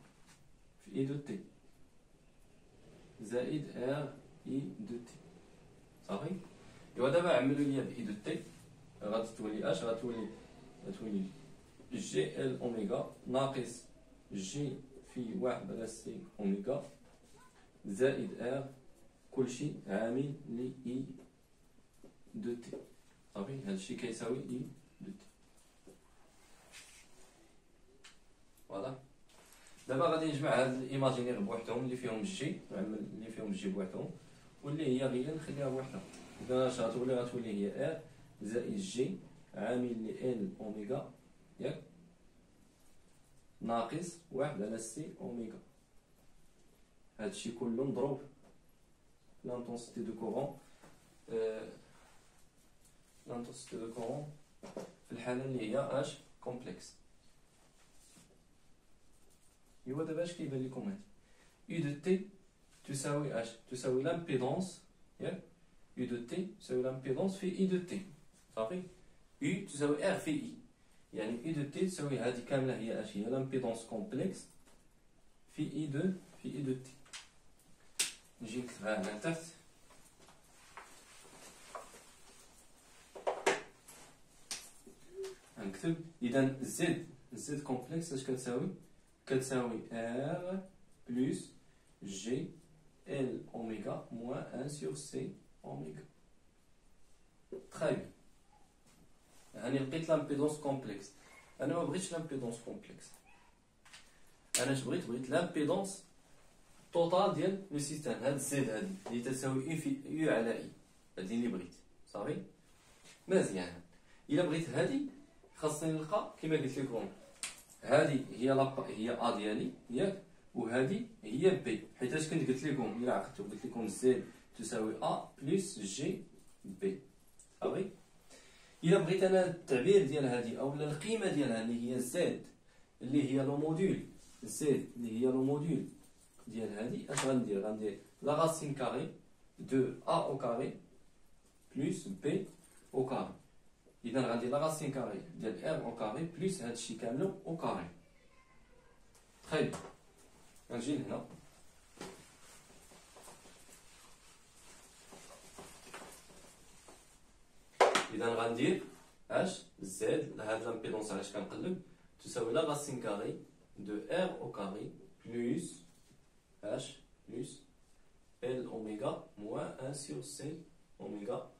في اي دو تي زائد ار اي دو تي صافي. ايوا دابا عملوا ليا باي دو تي غادي تولي اش؟ غتولي جي ال اوميغا ناقص جي في واحد على سي اوميغا زائد ار كلشي عامل ل اي دو تي صافي. هادشي كيساوي اي دو تي واضح. دابا غادي نجمع هاد الايماجينير بوحدهم اللي فيهم الجي، نعمل اللي فيهم الجي بوحدهم واللي هي غير نخليها بوحدها. اذا اش غتولي هي ار زائد جي عامل ل ال اوميغا ياك ناقص واحد على سي اوميغا. هادشي كله مضروب في لانتونسيتي دو كورون، لانتونسيتي دو كورون في الحاله اللي هي اش؟ كومبلكس. ايوا دابا اش كيبان لكم هادي؟ يو دو تي تساوي اش؟ تساوي لامبيدونس ياك يو دو تي تساوي لامبيدونس في اي دو تي صافي. يو تساوي ار في اي، يعني اي دو تي تساوي هادي كامله هي اش؟ هي لامبيدونس كومبلكس في اي دو تي. نجي نكتبها هنا تحت. غنكتب اذا زد كومبلكس اش كتساوي؟ كتساوي ار بلس جي ال اوميغا موان 1 سور سي اوميغا. تري بيان. هاني لقيت لامبيدونس كومبلكس. انا ما بغيتش لامبيدونس كومبلكس، انا اش بغيت لامبيدونس توتال ديال لو سيستيم. هاد زد هادي اللي تساوي اي في يو على اي، هادي اللي بغيت صافي. مزيان. الا بغيت هادي خاصني نلقى كما قلت لكم هادي هي هي ا ديالي ياك، وهادي هي بي، حيتاش كنت قلت لكم الا عقلتوا قلت لكم زد تساوي ا بلس جي بي صافي. الا بغيت انا التعبير ديال هادي اولا القيمه ديالها اللي هي زد اللي هي لو موديل زد اللي هي لو موديل ديال هادي، اش غندير؟ غندير لا راسين كاري دو ا او كاري بلس بي او كاري. اذا غندير لا راسين كاري ديال ار او كاري بلس هادشي كامل او كاري. تخي بيان. غنجي لهنا اذا غندير اش زد هاد لامبيدونس علاش كنقلب تساوي لا راسين كاري دو ار او كاري بلس اش بلس ال اوميغا موان 1 سور سي اوميغا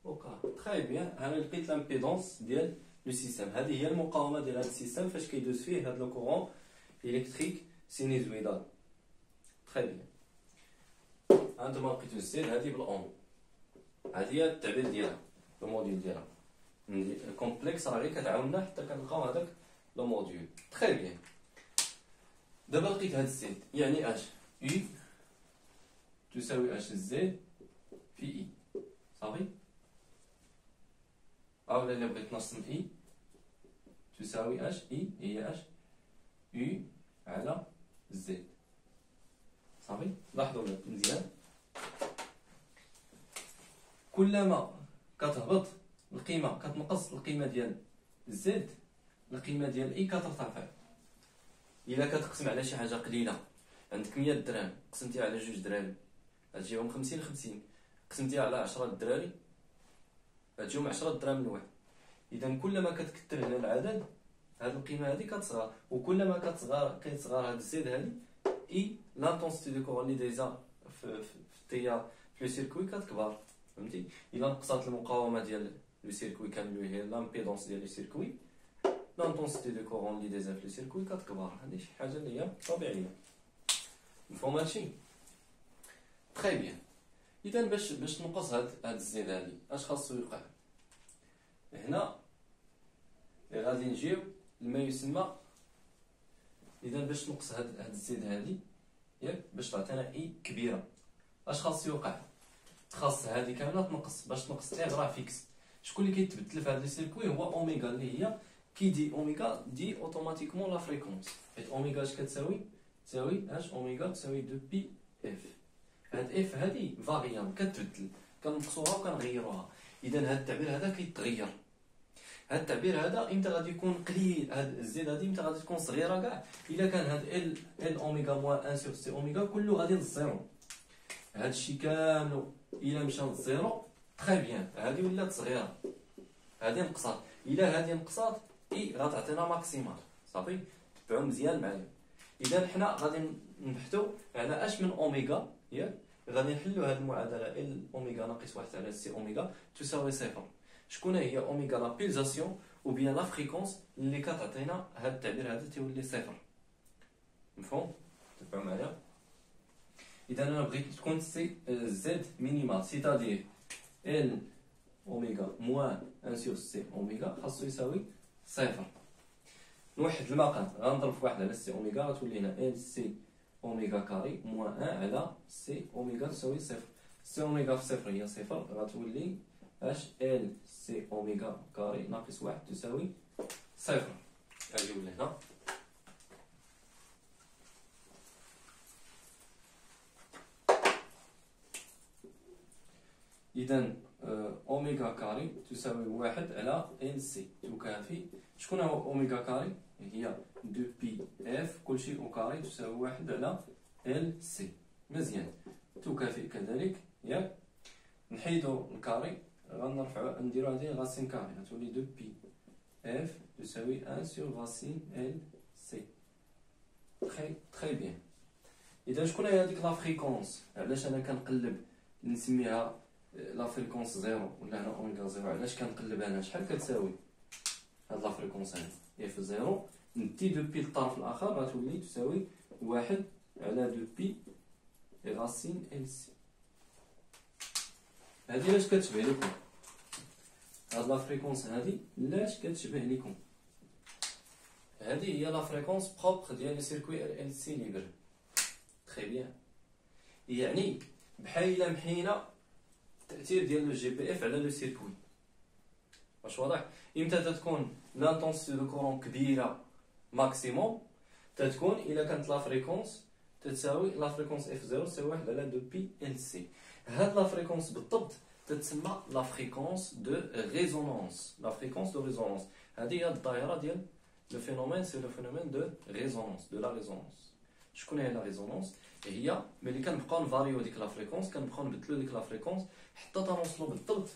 او كاري. تري بيان. انا لقيت لامبيدونس ديال لو سيستيم. هذه هي المقاومه ديال هذا السيستيم فاش كيدوز فيه هذا لو كورون الكتريك سينيزويدال. تري بيان. انتما لقيتو الزد هذه بالاوم. هذه هي التعبير ديالها لو موديل ديالها. الكومبلكس راه غير كتعاوننا حتى كنلقاو هذاك لو موديل. تري بيان. دابا لقيت هاد الزد يعني اش اي تساوي اش زد في اي. صافي. اولا الا بغيت نرسم اي تساوي اش اي هي اش يو على زد. صافي. لاحظوا مزيان كلما كتهبط القيمه كتنقص القيمه ديال زد القيمه ديال اي كترتفع. الا كتقسم على شي حاجه قليله عندك 100 درهم قسمتيها على 2 دراري غتجيهم 50 50 قسمتيها على 10 دراري غتجيهم 10 دراهم لواحد. اذا كلما كتكثر هنا العدد هاد القيمه هادي كتصغر وكلما كيتصغر هاد الزد هادي اي لانتونسيتي دو كورون اللي دايزه في التيار في لو سيركوي كتكبر. فهمتي؟ الا نقصات المقاومه ديال لو سيركوي كامل هي لامبيدونس ديال لو سيركوي لانتونسيتي دو كورون اللي دايزه في لو سيركوي كتكبر. هادي شي حاجه اللي هي طبيعيه. مفهوم هادشي؟ تري بيان. اذا باش نقص هاد الزد هادي اش خاصو يوقع؟ هنا غادي نجيو لما يسمى. اذا باش نقص هاد الزد هادي ياك باش تعطينا اي كبيره اش خاص يوقع؟ خاص هادي كامله تنقص. باش تنقص ار راه فيكس. شكون اللي كيتبدل في هاد السيركوي هو اوميغا اللي هي كي دي اوميغا دي اوتوماتيكمون لا فريكونس. حيت اوميغا اش كتساوي؟ تساوي اش اوميغا تساوي 2 بي اف. هاد اف هادي فاريابل كتبدل كنقصوها وكنغيروها. اذا هاد التعبير هذا كيتغير. هاد التعبير هذا امتى غادي يكون قليل؟ هاد الزد هادي امتى غادي تكون صغيره كاع؟ الا كان هاد ال اوميغا موان 1 سور سي اوميغا كله غادي للزيرو. هاد الشيء كامل الا مشى للزيرو تري بيان هادي ولات صغيره هادي نقصات. الا هادي نقصات اي غتعطينا ماكسيمال. صافي. تبعوا مزيان معايا. اذا حنا غادي نبحثوا على اش من اوميغا ياك. غادي نحلوا هاد المعادله ال اوميغا ناقص 1 على سي اوميغا تساوي صفر. شكون هي اوميغا لا بيلزاسيون او بيان لا فريكونس اللي كتعطينا هاد التعبير هذا تيولي صفر. مفهوم؟ تبعوا معايا. اذا انا بغيت تكون سي زد مينيمال سيتادير ال اوميغا موان 1 سور سي اوميغا خاصو يساوي صفر. نوحد المقام غنضرب في 1 على سي اوميغا غتولي لنا ال سي اوميغا كاري موان 1 على سي اوميغا تساوي صفر. سي اوميغا في صفر هي صفر غتولي اش ال سي اوميغا كاري ناقص 1 تساوي صفر. اجيو لهنا اذا اوميغا كاري تساوي 1 على ال سي تكافي شكون هو اوميغا كاري؟ هي 2 بي اف كلشي او كاري تساوي 1 على ال سي. مزيان. تكافئ كذلك ياك. نحيدو الكاري غنرفعو نديرو هذه راسين كاري غتولي 2 بي اف تساوي 1 سور راسين ال سي. تري بيان. اذا شكون هي هذيك لا فريكونس؟ علاش انا كنقلب نسميها لا فريكونس زيرو ولا هنا اوميغا زيرو؟ علاش كنقلب انا؟ شحال كتساوي هاد لا فريكونس هنا؟ اف زيرو ندي 2 بي للطرف الاخر غتولي تساوي 1 على 2 بي راسين ال سي. هادي لاش كتشبه لكم؟ هاد لا فريكونس هادي لاش كتشبه لكم؟ هادي هي لا فريكونس بروبر ديال لو سيركوي ال سي ليبر. تري بيان. يعني بحال الا محينا التاثير ديال لو جي بي اف على لو سيركوي. واش واضح؟ امتى تتكون لانتونسيتي دو كورون كبيره ماكسيموم؟ تتكون الا كانت لا فريكونس تساوي لا فريكونس اف 0 تساوي 1 على 2 بي ال سي. هاد لا فريكونس بالضبط تتسمى لا فريكونس دو ريزونانس. لا فريكونس دو ريزونانس هذه هي الدائره ديال لو فينومين، سي لو فينومين دو ريزونانس، دو لا ريزونانس. شكون هي لا ريزونانس؟ هي ملي كنبقاو نفاريو ديك لا فريكونس، كنبقاو نبدلو ديك لا فريكونس حتى تنوصلو بالضبط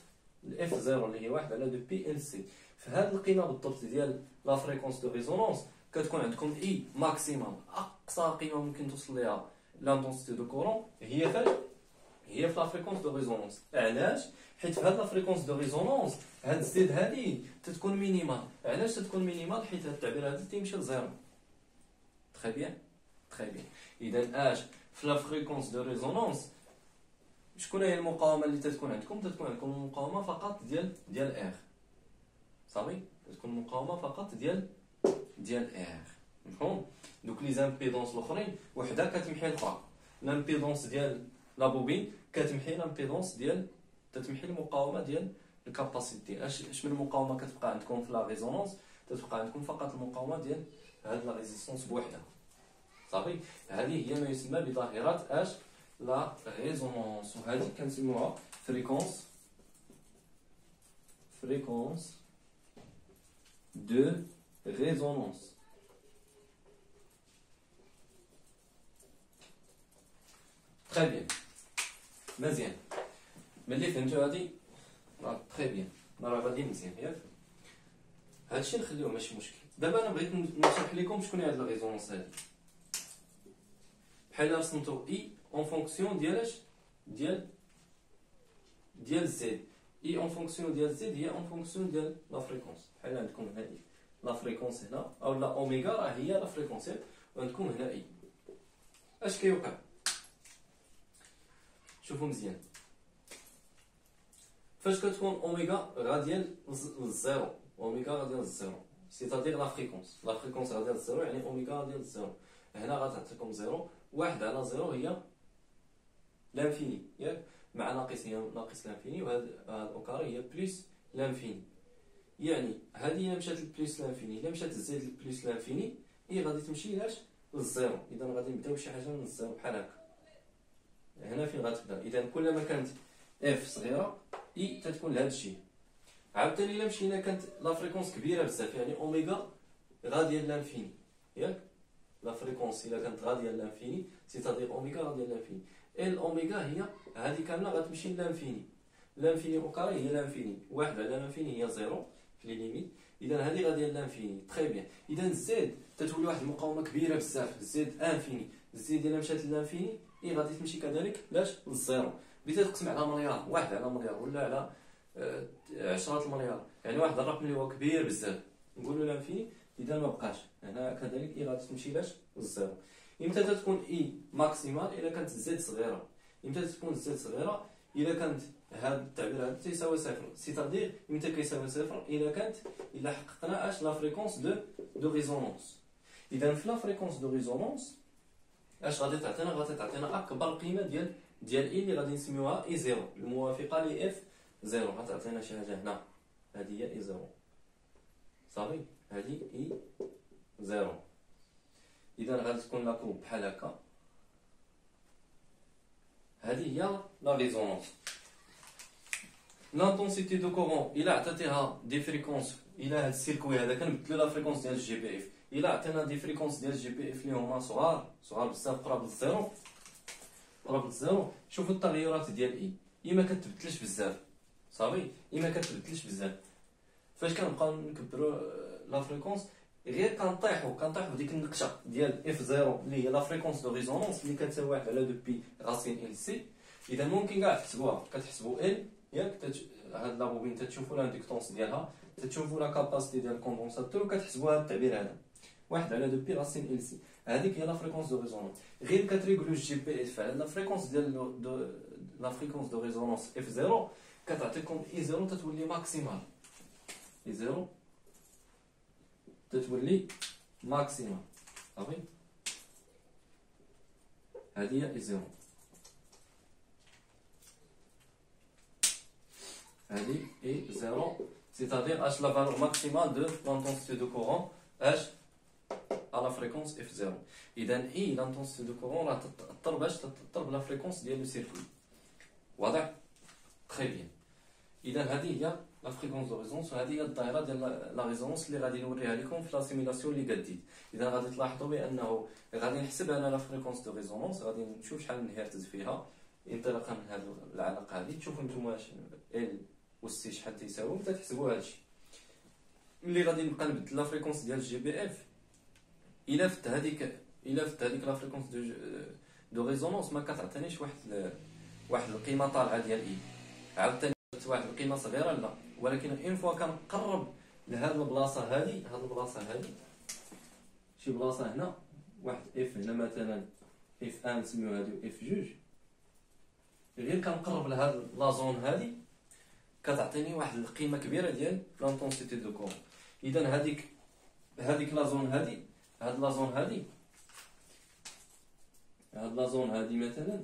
الاف 0 اللي هي 1 على 2 بي ال سي. فهاد القيمه بالضبط ديال لا فريكونس دو ريزونانس كتكون عندكم اي ماكسيموم، اقصى قيمه ممكن توصل ليها لانتونسيتي دو كورون هي فاش؟ هي في لا فريكونس دو ريزونانس. علاش؟ حيت في هاد لا فريكونس دو ريزونانس هاد الزد هادي تتكون مينيمال. علاش تتكون مينيمال؟ حيت هاد التعبير هذا تيمشي لزيرو. تري بيان تري بيان. اذا اش في لا فريكونس دو ريزونانس شكون هي المقاومه اللي تتكون عندكم؟ تتكون عندكم المقاومه فقط ديال ار. صافي، تكون المقاومه فقط ديال ار. مفهوم؟ دوك لي زامبيدونس الاخرين وحده كتمحي الاخرى. لامبيدونس ديال لا بوبين كتمحي لامبيدونس ديال، تتمحي المقاومه ديال الكاباسيتي. اش من المقاومه كتبقى عندكم في لا ريزونانس؟ تتبقى عندكم فقط المقاومه ديال هاد لا ريزيستونس بوحدها. صافي، هذه هي ما يسمى بظاهره اش لا ريزونانس، وهذه كنسموها فريكونس دو ريزونانس. تري بيان، مزيان. ملي فهمتوا هادي تري بيان، راه غادي مزيان ياك. هادشي نخليوه ماشي مشكل. دابا انا بغيت نشرح لكم شكون هي هاد لا ريزونانس هادي. بحال رسمتو اي اون فونكسيون ديال زد. اي اون فونكسيون ديال زد هي اون فونكسيون ديال لا فريكونس. بحال عندكم هنا اي لا فريكونس هنا، او لا اوميغا راه هي لا فريكونس، وعندكم هنا اي. اش كيوقع؟ شوفوا مزيان. فاش كتكون اوميغا غاديه للزيرو، اوميغا غاديه للزيرو، سيتادير لا فريكونس غاديه للزيرو، يعني اوميغا غاديه للزيرو. هنا غتعطيكم زيرو. 1 على زيرو هي لانفيني ياك، مع ناقص هي ناقص لانفيني، وهاد الاوكاري هي بليس لانفيني. يعني هذه الا مشات لبليس لانفيني، الا مشات زيد لبليس لانفيني هي غادي تمشي لاش؟ للزيرو. اذا غادي نبداو بشي حاجه من الزيرو بحال هكا. هنا فين غتبدا؟ اذا كلما كانت اف صغيره اي تتكون لهذا الشيء. عاوتاني الا مشينا كانت لا فريكونس كبيره بزاف، يعني اوميغا غاديه لانفيني ياك. لا فريكونس الا كانت غاديه لانفيني سيتادير اوميغا غاديه لانفيني. ال اوميغا هي هذه كامله غتمشي لانفيني. لانفيني اوكاري هي لانفيني، 1 على لانفيني هي زيرو في لي ليميت. اذا هذه غاديه لانفيني. تري بيان. اذا زد تتولي واحد المقاومه كبيره بزاف، زد انفيني. زد الا مشات لانفيني اي غادي تمشي كذلك لاش؟ للزيرو. بديت تقسم على مليار، 1 على مليار ولا على 10 المليار، يعني واحد الرقم اللي هو كبير بزاف، نقولوا لانفيني. اذا ما بقاش هنا كذلك اي غادي تمشي لاش؟ للزيرو. امتى تتكون اي ماكسيمال؟ الا كانت زد صغيره. امتى تكون زد صغيره؟ الا كانت هذا التعبير هذا تيساوي صفر، سيتادير امتى كيساوي صفر؟ الا حققنا اش؟ لا فريكونس دو ريزونانس. اذا في لا فريكونس دو ريزونانس اش غادي تعطينا؟ غادي تعطينا اكبر قيمه ديال اي اللي غادي نسميوها اي زيرو، الموافقه ل اف زيرو. غتعطينا شي حاجه هنا، هذه هي اي زيرو. صافي، هذه اي زيرو. اذا غادي تكون لا كوب بحال هكا. هذه هي لا ريزونانس. لانتونسيتي دو كورون الا عطيتيها دي فريكونس، الا هاد السيركوي هذا كنبدلو لا فريكونس ديال الجي بي اف، الا عطينا دي فريكونس ديال الجي بي اف اللي هما صغار بزاف، قراب للزيرو، شوفوا التغيرات ديال اي ما كتبدلش بزاف. صافي، ما كتبدلش بزاف. فاش كنبقاو نكبروا لا فريكونس غير كنطيحوا بديك النقشه ديال اف زيرو اللي هي لا فريكونس دو ريزونانس اللي كتساوي 1 على 2 بي راسين ال سي. اذا ممكن كاع تحسبوها، كتحسبوا ال ياك، هاد لا بوبين تتشوفوا لاندكتونس ديالها، تتشوفوا لا كاباسيتي ديال الكوندونساتور، وكتحسبوا هاد التعبير هذا 1 على 2 بي راسين ال سي. هذيك هي لا فريكونس دو ريزونانس. غير كتريغلو الجي بي اف على لا فريكونس ديال لا فريكونس دو ريزونانس اف زيرو، كتعطيكم اي زيرو تتولي ماكسيمال. اي زيرو تتولي ماكسيمال. صافي، هذه هي اي زيرو. هذه اي زيرو، سيتادير اش لا فالور ماكسيمال دو لانتونسيتي دو كورون اش على فريكونس اف 0. اذا اي لانتونسيتي دو كورون راه تاثر باش تضرب لا فريكونس ديال لو سيركوي. واضح؟ تري بيان. اذا هذه هي لا فريكونس دو ريزونانس، وهذه هي الدائره ديال لا ريزونانس اللي غادي نوريها لكم في لا سيميلاسيون اللي قديت. اذا غادي تلاحظوا بانه غادي نحسب انا لا فريكونس دو ريزونانس، غادي نشوف شحال من هرتز فيها انطلاقا من هذه العلاقه هذه. تشوفوا نتوما ال و سي شحال تيساويو، بدا تحسبوا هادشي. ملي غادي نبقى نبدل لا فريكونس ديال جي بي اف، الا فت هذيك لا فريكونس دو ريزونانس ما كتعطينيش واحد القيمه طالعه ديال اي، عاوتاني واحد القيمه صغيره لا، ولكن اون فوا كنقرب لهاد البلاصه هادي، هاد البلاصه هادي شي بلاصه هنا، واحد اف هنا مثلا اف 1 نسميو هادي اف 2، غير كنقرب لهاد لا زون هادي كتعطيني واحد القيمه كبيره ديال لانتونسيتي دو كورون. اذا هذيك لا زون هادي، هاد لا زون هادي مثلا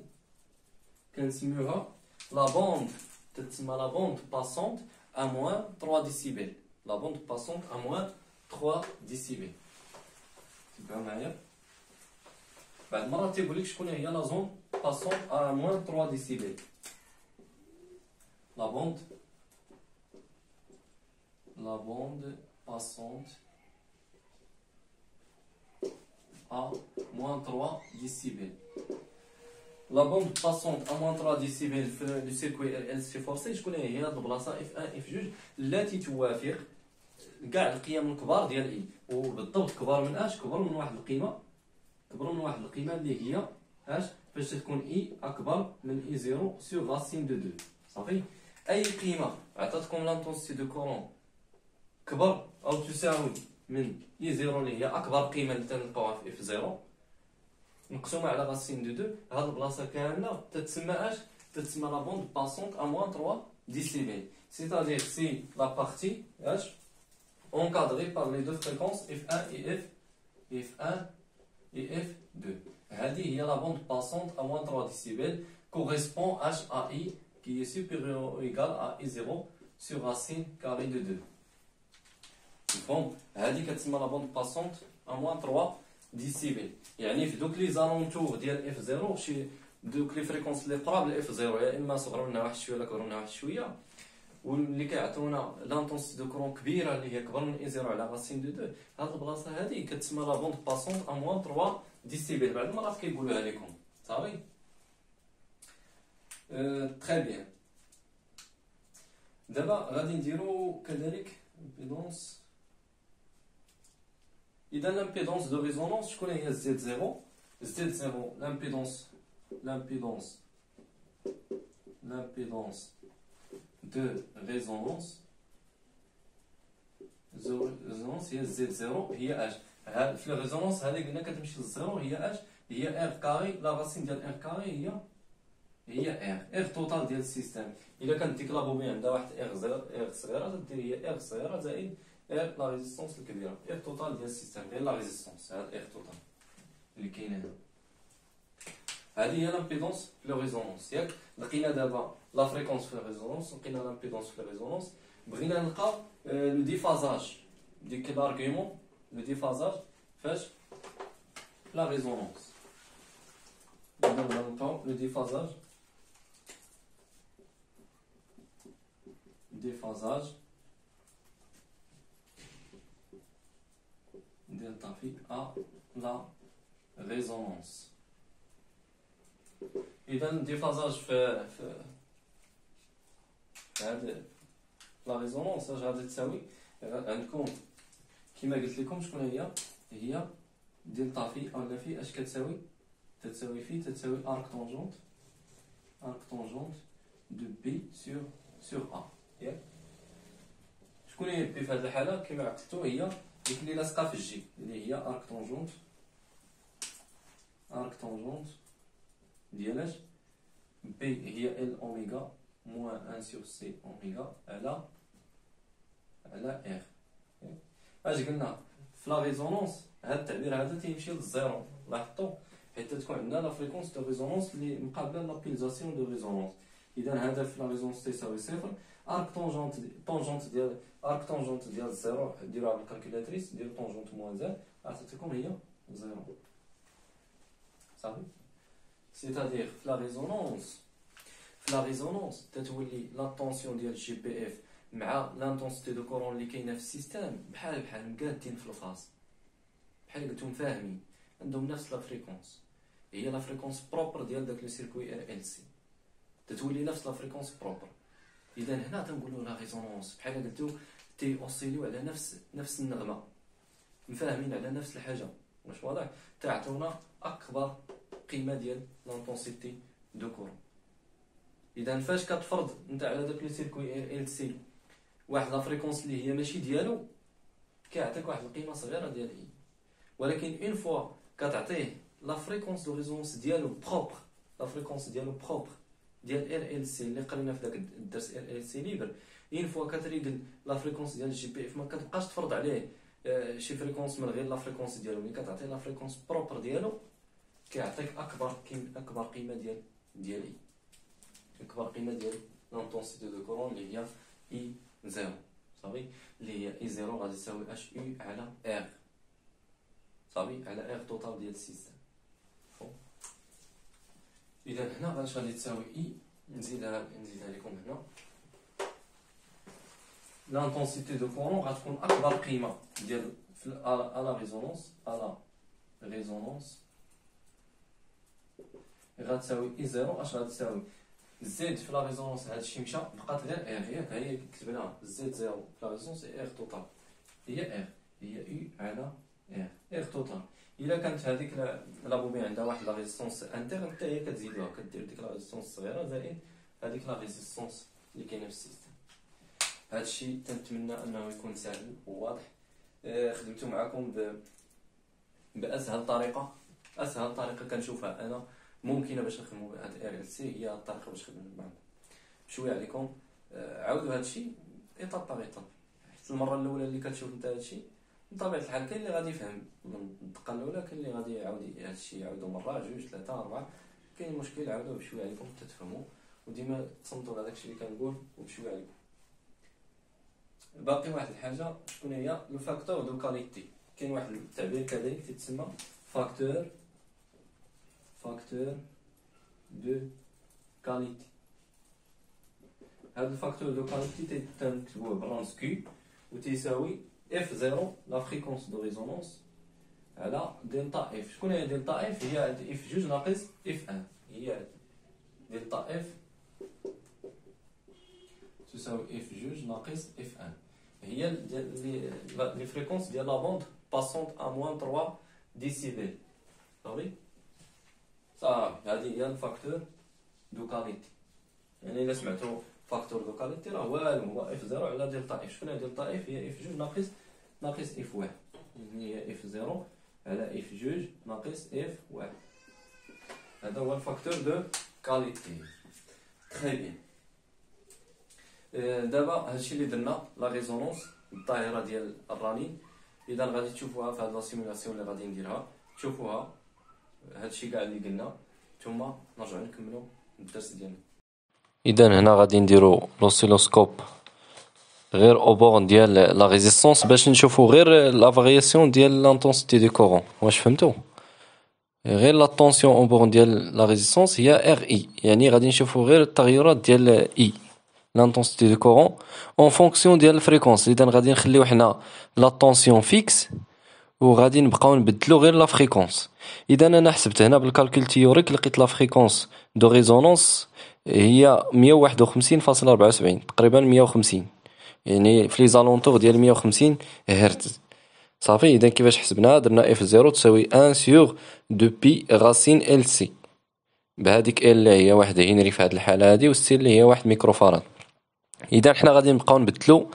كنسميوها لا بوند، تتسمى لا بوند باسونت ا موان 3 ديسيبل. لا بوند باسونت ا موان 3 ديسيبل. تبعوا معايا. بعد مره تيقول لك شكون هي لا زون باسونت ا موان 3 ديسيبل. لا بوند passante à moins 3 décibels. La bande passante à moins 3 décibels في لو سيركوي ال ال سي فورسي شكون هي؟ هاد البلاصه اف 1 اف 2 التي توافق كاع القيم الكبار ديال اي، وبالضبط كبار من اش؟ كبر من واحد القيمه اللي هي اش؟ فاش تكون اي اكبر من اي 0 سور راسين دو 2. صافي. اي قيمه عطاتكم لانتونسيتي دو كورون كبر او تساوي من اي 0 اللي هي اكبر قيمه اللي تلقاوها في اف 0 مقسومه على راسين دو 2، هاد البلاصه كامله تتسمى اش؟ تتسمى لا بوند باسونت ا موان 3 ديسيبل. سيتادير سي لا بارتي اش encadrée par les deux fréquences f1 et f2. هذه هي لا بوند باسونت ا موان 3 ديسيبل correspond h à i qui est supérieur ou égal à i0 sur racine carrée de 2. مفهوم؟ هذه كتسمى لا بوند باسونت ا موان 3 ديسيبل. يعني في دوك لي زالونتور ديال اف 0 شي دوك لي فريكونس اللي قراب ل اف 0 يا اما صغروا منها واحد شويه ولا كبروا منها واحد شويه، واللي كيعطيونا لانتونسيتي دو كورون كبيره اللي هي كبر من اي 0 على راسين دو 2، هاد البلاصه هذه كتسمى لا بوند باسونت ا موان 3 ديسيبل. بعد المرات كيقولوها لكم. صافي. تري بيان. دابا غادي نديرو كذلك امبيدونس. اذا لامبيدونس دو ريزونانس شكون هي؟ زد 0. زد 0 لامبيدونس دو ريزونانس هي زد 0 هي اش؟ في الريزونانس هذه قلنا كتمشي للزيرو هي اش؟ هي ار كاري. لا راسين ديال ار كاري هي ار توتال ديال السيستم. الا كانت ديك لابوبي عندها واحد ار صغيره تدير هي ار صغيره زائد ار لا ريزيستونس الكبيره، ار توتال ديال السيستم ديال لا ريزيستونس. هاد ار توتال اللي كاينه هنا هذه هي لامبيدونس في لو ريزونانس. ياك لقينا دابا لا فريكونس في الريزونانس، لقينا لامبيدونس في الريزونانس، بغينا نلقى لو ديفازاج ديك لارغيومون. لو ديفازاج فاش؟ لا ريزونانس. نلقاو لو ديفازاج دلتا في ا لا ريزونانس. اذا الديفازاج في هاد لا ريزونانس اش غادي تساوي؟ عندكم كما قلت لكم شكون هي دلتا في ولا في اش كتساوي؟ تتساوي ارك طونجونت دو بي سور ا. ياك شكون هي بي في هذه الحاله؟ كما عقلتوا هي ديك اللي لاصقه في الجي اللي هي ارك طونجونت ديال اش؟ بي هي ال اوميغا موان 1 سور سي اوميغا على ار. اش قلنا في لا ريزونانس؟ هذا التعبير هذا تيمشي للزيرو. لاحظتوا حيت تكون عندنا لا فريكونس دو ريزونانس اللي مقابله لا بيلزاسيون دو ريزونانس. اذا هذا في لا ريزونانس تيساوي صفر، ارك طونجونت ديال زيرو ديروها بالكالكولاتريس، ديروا طونجونت موان زيرو غتعطيكم هي زيرو. صافي. سيتادير في لا ريزونونس تتولي لا طونسيون ديال جي بي اف مع لانتونسيتي دو كورون اللي كاينه في السيستم بحال مقادين في الفاز، بحال قلتو فاهمين، عندهم نفس لا فريكونس، هي لا فريكونس بروبر ديال داك لو سيركوي ار ال سي، تتولي نفس لا فريكونس بروبر. اذا هنا تنقولوا لا ريزونونس بحال قلتو تي اوسيليو على نفس النغمه، مفاهمين على نفس الحاجه، واش واضح؟ تعطونا اكبر قيمه ديال لانتونسيتي دو كورون. اذا فاش كتفرض انت على داك لو سيركوي ار ال سي واحد لا فريكونس اللي هي ماشي ديالو، كيعطيك واحد القيمه صغيره ديال اي، ولكن اون فوا كتعطيه لا فريكونس دو ريزونانس ديالو بروبر، لا فريكونس ديالو بروبر ديال ار ال سي اللي قرينا في داك الدرس ار ال سي ليبر، اون فوا كتريقل لا فريكونس ديال الجي بي اف ما كتبقاش تفرض عليه شي فريكونس من غير لا فريكونس ديالو، ملي كتعطيه لا فريكونس بروبر ديالو كيعطيك اكبر قيمه ديال اي، اكبر قيمه ديال لانتونسيتي دو كورون اللي هي اي زيرو. صافي، اللي هي اي زيرو غادي تساوي اش يو على ار، صافي، على ار توتال ديال السيستم. اذا هنا اش غادي تساوي اي، نزيدها لكم هنا، لانتونسيتي دو كورون غتكون اكبر قيمه ديال على ريزونانس غتساوي اي زيرو. اش غادي تساوي زد في لا ريزونانس، هادشي مشى بقات غير ار، ياك هي كتبناها زد زيرو في لا ريزونانس ار توتال هي ار، هي يو على ار توتال. الا كانت هذيك لا بوبين عندها واحد لا ريزيستونس انترن حتى هي كتزيدوها، كدير ديك لا ريزيستونس الصغيره زائد هذيك لا ريزيستونس اللي كاينه في السيستم. هادشي تنتمنى انه يكون سهل وواضح. خدمتو معكم باسهل طريقه كنشوفها انا ممكنه باش نخدموا بهاد ار ال سي، هي الطريقه باش نخدموا معكم بشويه عليكم. عاودوا هادشي ايطاب باغ ايطاب، حيت المره الاولى اللي كتشوف انت هادشي بطبيعه الحال كاين اللي غادي يفهم من الدقه الاولى، كاين اللي غادي يعاود هادشي يعاودو مره جوج ثلاثه اربعه، كاين مشكل عاودوه بشويه عليكم حتى تفهموا، وديما تصنتوا على داكشي اللي كنقول وبشويه عليكم. باقي واحد الحاجه، شكون هي؟ لو فاكتور دو كاليتي. كاين واحد التعبير كذلك تيتسمى فاكتور دو كاليتي. هذا الفاكتور دو كاليتي تنكتبوه بالرمز كيو، وتيساوي اف زيرو لا فريكونس دو ريزونانس على دلتا اف. شكون هي دلتا اف؟ هي اف جوج ناقص اف ان، هي دلتا اف تساوي اف جوج ناقص اف ان، هي لي فريكونس ديال لا بوند باسونت ا موان 3 ديسيبل. صافي، هذه هي الفاكتور دو كاليتي. يعني الا سمعتو فاكتور دو كاليتي راه والو، هو اف زيرو على دلتا اف. شكون هي دلتا اف؟ هي اف جوج ناقص اف واحد، يعني هي اف زيرو على اف جوج ناقص اف واحد. هذا هو الفاكتور دو كاليتي. تري بيان. دابا هادشي اللي درنا لا ريزونونس الظاهره ديال الرنين. اذا غادي تشوفوها في هاد لا سيمولاسيون اللي غادي نديرها، تشوفوها هادشي كاع اللي قلنا، ثم نرجعو نكملوا الدرس ديالنا. اذا هنا غادي نديرو لوسيلوسكوب غير او بورن ديال لا ريزيستونس باش نشوفو غير لا فارياسيون ديال لانتونسيتي دو كورون. واش فهمتوا؟ غير لا طونسيون او بورن ديال لا ريزيستونس هي ار اي، يعني غادي نشوفو غير التغيرات ديال اي لانتونسيتي دو كورون اون فونكسيون ديال الفريكونس. اذا غادي نخليو حنا لا طونسيون فيكس وغادي نبقاو نبدلو غير لا فريكونس. اذا انا حسبت هنا بالكالكول تيوريك لقيت لا فريكونس دو ريزونانس هي 151.74 تقريبا 150، يعني في لي زالونتور ديال 150 هرتز. صافي، اذا كيفاش حسبناها؟ درنا اف زيرو تساوي 1 سور دو بي غاسين ال سي، بهذيك ال اللي هي 1 هنري في هذه الحاله هذه، والسي اللي هي 1 ميكروفاراد. اذا حنا غادي نبقاو نبدلو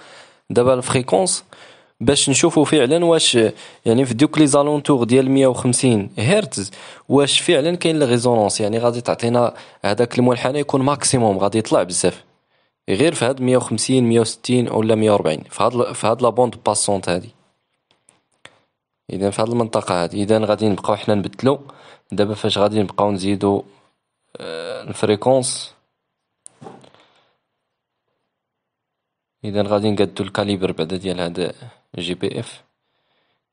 دابا الفريكونس باش نشوفوا فعلا واش يعني في دوك لي زالونتور ديال 150 هرتز واش فعلا كاين لا ريزونانس، يعني غادي تعطينا هذاك المنحنى يكون ماكسيموم، غادي يطلع بزاف غير في هاد 150 160 ولا 140 في هاد لا بوند باسونت هادي. اذا في هاد المنطقه هادي اذا غادي نبقاو حنا نبدلو دابا فاش غادي نبقاو نزيدو الفريكونس. اذا غادي نقادو الكاليبر بعدا ديال هاد جي بي اف.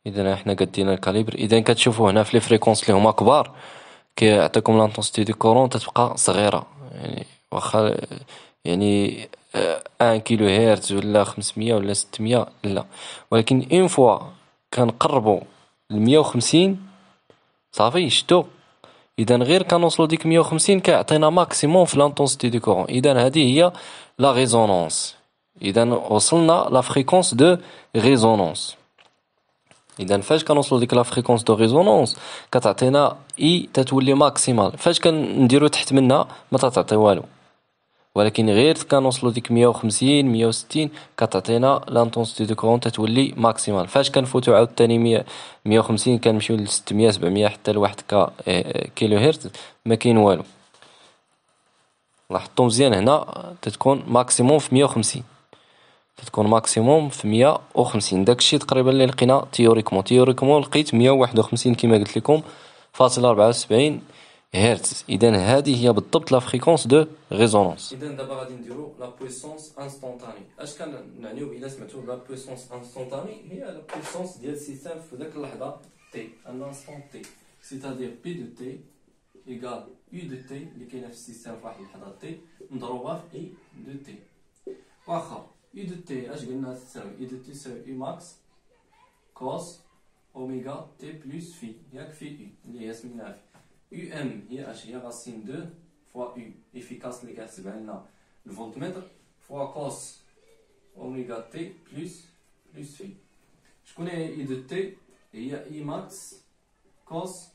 اذا حنا قدينا الكاليبر، اذا كتشوفوا هنا في لي فريكونس اللي هما كبار كيعطيكم لانتونسيتي دو كورون تتبقى صغيره، يعني واخا يعني 1 كيلو هرتز ولا 500 ولا 600 لا، ولكن اون فوا كنقربوا ل 150 صافي شتو. اذا غير كنوصلوا ديك 150 كيعطينا ماكسيموم في لانتونسيتي دو كورون. اذا هذه هي لا ريزونانس، اذا وصلنا لا فريكونس دو ريزونانس. اذا فاش كنوصلوا ديك لا فريكونس دو ريزونانس كتعطينا اي تتولي ماكسيمال، فاش كنديروا تحت منها ما تعطي والو، ولكن غير كنوصلوا ديك 150 160 كتعطينا لانتونسيتي دو كورون تتولي ماكسيمال. فاش كنفوتوا عاوتاني 150 كنمشيو ل 600 700 حتى ل 1 كيلو هرتز ما كاين والو. لاحظتوا مزيان هنا تتكون ماكسيموم في 150، تتكون ماكسيموم في 150. داكشي تقريبا اللي لقينا تيوريكمون لقيت 151 كما قلت لكم فاصلة 74 هرتز. اذا هذه هي بالضبط لا فريكونس دو ريزونانس. اذا دابا غادي نديرو لا بويسونس انستونطاني. اش كنعنيو الا سمعتو لا بويسونس انستونطاني؟ هي لا بويسونس ديال السيستم في داك اللحظه تي، ان انستون تي، سيتادير بي دو تي ايكال يو دو تي اللي كاينه في السيستم في واحد اللحظه تي مضروبه في اي دو تي. واخا يو دو تي اش قلنا تساوي؟ يو دو تي تساوي اي ماكس كوس اوميغا تي بلس في، ياك في اي اللي هي سميناها في يو ام هي اش هي غاسين دو فوا يو افيكاس اللي كيحسبها لنا الفولتمتر فوا كوس اوميغا تي بلس في. شكون هي اي دو تي؟ هي اي ماكس كوس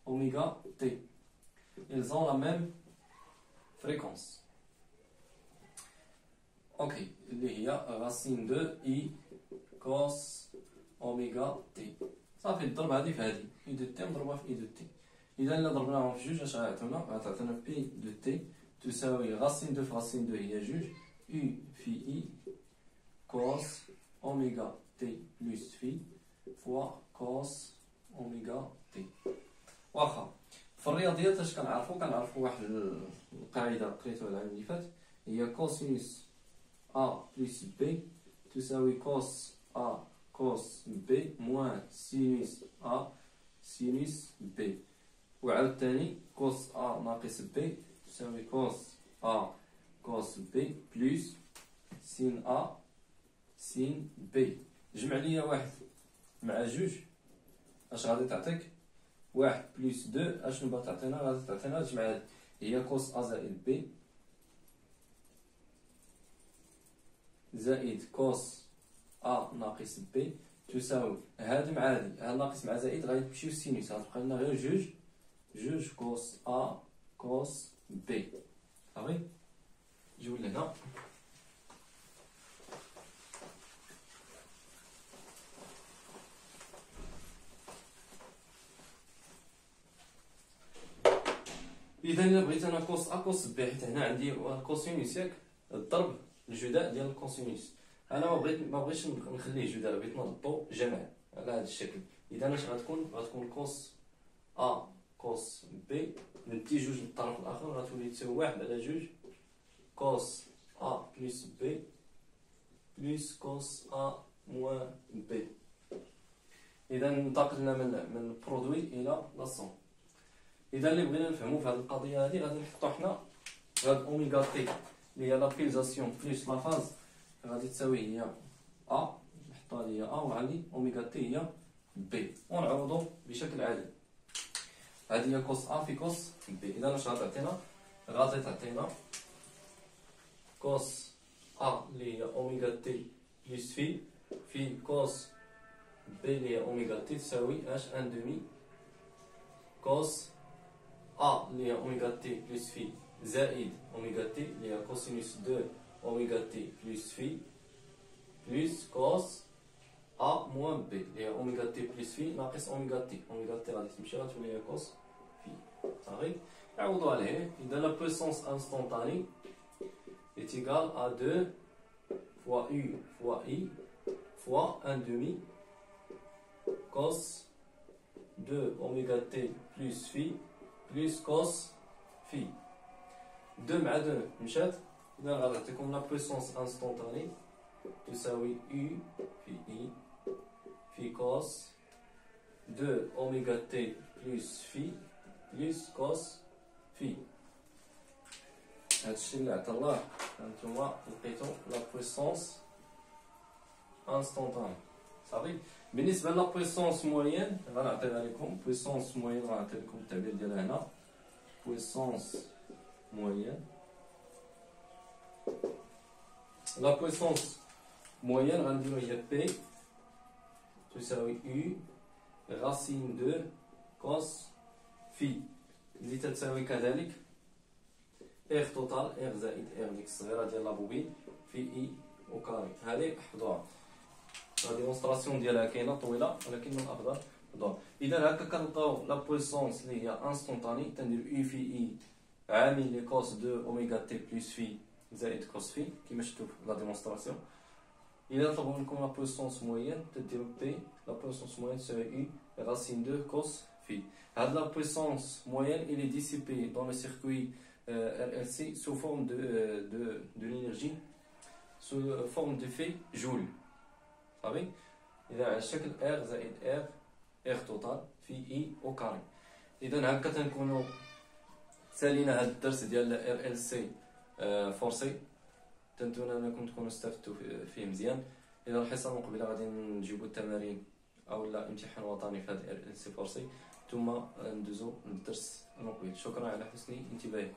اوميغا تي. ils ont la même fréquence. ok اللي هي غاسين دو اي كوس اوميغا تي صافي. نضرب هادي في هادي اي دو تي مضروبه في اي دو تي. اذا الا ضربناهم في جوج اش غيعطيونا؟ غتعطينا بي دو تي تساوي غاسين دو في غاسين دو هي جوج يو في اي كوس اوميغا تي بلس في فوا كوس اوميغا تي. واخا في الرياضيات اش كنعرفوا واحد القاعده قريتوها العام اللي فات، هي كوسينوس ا بلس بي تساوي كوس ا كوس بي موان سينوس ا سينوس بي. وعاوتاني كوس ا ناقص بي تساوي كوس ا كوس بي بلس سين ا سين بي. جمع ليا واحد مع جوج اش غادي تعطيك؟ واحد بلس دو اشنو باغا تعطينا؟ غادي تعطينا جمع هادي هي كوس ا زائد بي زائد كوس ا ناقص بي تساوي هادي مع هادي، هاد ناقص مع زائد غادي تمشيو السينوس، غتبقى لنا غير جوج كوس ا كوس بي. صافي نجيو لهنا. اذا الا بغيت انا كوس ا كوس بي، حيت هنا عندي كوسينوس ياك الضرب الجداء ديال الكوسينوس، انا ما بغيتش نخليه جداء، بغيت نضبطو جمع على هذا الشكل. اذا اش غتكون كوس ا كوس بي ندي جوج للطرف الاخر غتولي تساوي واحد على جوج كوس ا بلس بي بلس كوس ا موان بي. اذا انتقلنا من البرودوي الى لاصون. اذا اللي بغينا نفهمو في هذه القضيه هذه غادي نحطو حنا هاد اوميغا تي اللي هي لا بيلزاسيون بلس لا فاز غادي تساوي هي ا، نحطها لي ا وعندي اوميغا تي هي بي ونعوضو بشكل عادي. هذه هي كوس ا في كوس بي. اذا اش غتعطينا؟ غادي تعطينا كوس ا اللي هي اوميغا تي بلس في كوس بي اللي هي اوميغا تي تساوي اش ان دومي كوس ا اللي هي اوميغا تي بلس في زائد اوميغا تي اللي هي كوسينوس دو اوميغا تي بلس في بلس كوس ا موان بي اللي هي اوميغا تي بلس في ناقص اوميغا تي غادي تمشي غتولي هي كوس في. صافي نعوضو عليه. اذا لا بويسونس انستونطاني est égal à 2 fois u fois i fois 1 demi cos 2 oméga t plus phi plus cos phi. 2 مع 2 مشات. إذا غتعطيكم لا بويسونس انستونطاني تساوي U في I في cos 2 أوميغا تي بلس في بلس cos في. هادشي اللي عطا الله. هانتوما لقيتو لا بويسونس انستونطاني صافي. بالنسبه لا بويسونس موين غنعطيها لكم. بويسونس موين غنعطي لكم التعبير ديالها هنا. بويسونس موين، لا بويسونس موين غنديرو هي بي تساوي يو راسين دو كوس في اللي تتساوي كذلك اغ توتال، اغ زائد اغ ديك الصغيره ديال لابوبين في اي او كاري. هذه حفظوها. لا ديمونستراسيون ديالها كاينه طويله ولكن من الافضل حفظوها. اذا هكا كنلقاو لا بويسونس اللي هي انستونطاني تندير يو في اي عامل لي كوس 2 اوميغا تي بلس في زائد كوس في كيما شفتوا في لا ديمونستراسيون. إذا طلبوا منكم لا بويسونس موين تديروا بي لا بويسونس موين تساوي يو racine 2 cos phi. Had la puissance moyenne, il est dissipé dans le circuit RLC sous forme de l'énergie, sous forme d'effet Joule. Vous savez, il y a un شكل R زائد R R total في I au carré. إذا هكا تنكونوا سالينا هذا الدرس ديال RLC فورسي. تنتمنى انكم تكونوا استفدتوا فيه مزيان. إذا الحصة المقبلة غادي نجيبوا التمارين او لا امتحان وطني في هذا ال سي فورسي ثم ندوزو للدرس المقبل. شكرا على حسن انتباهكم.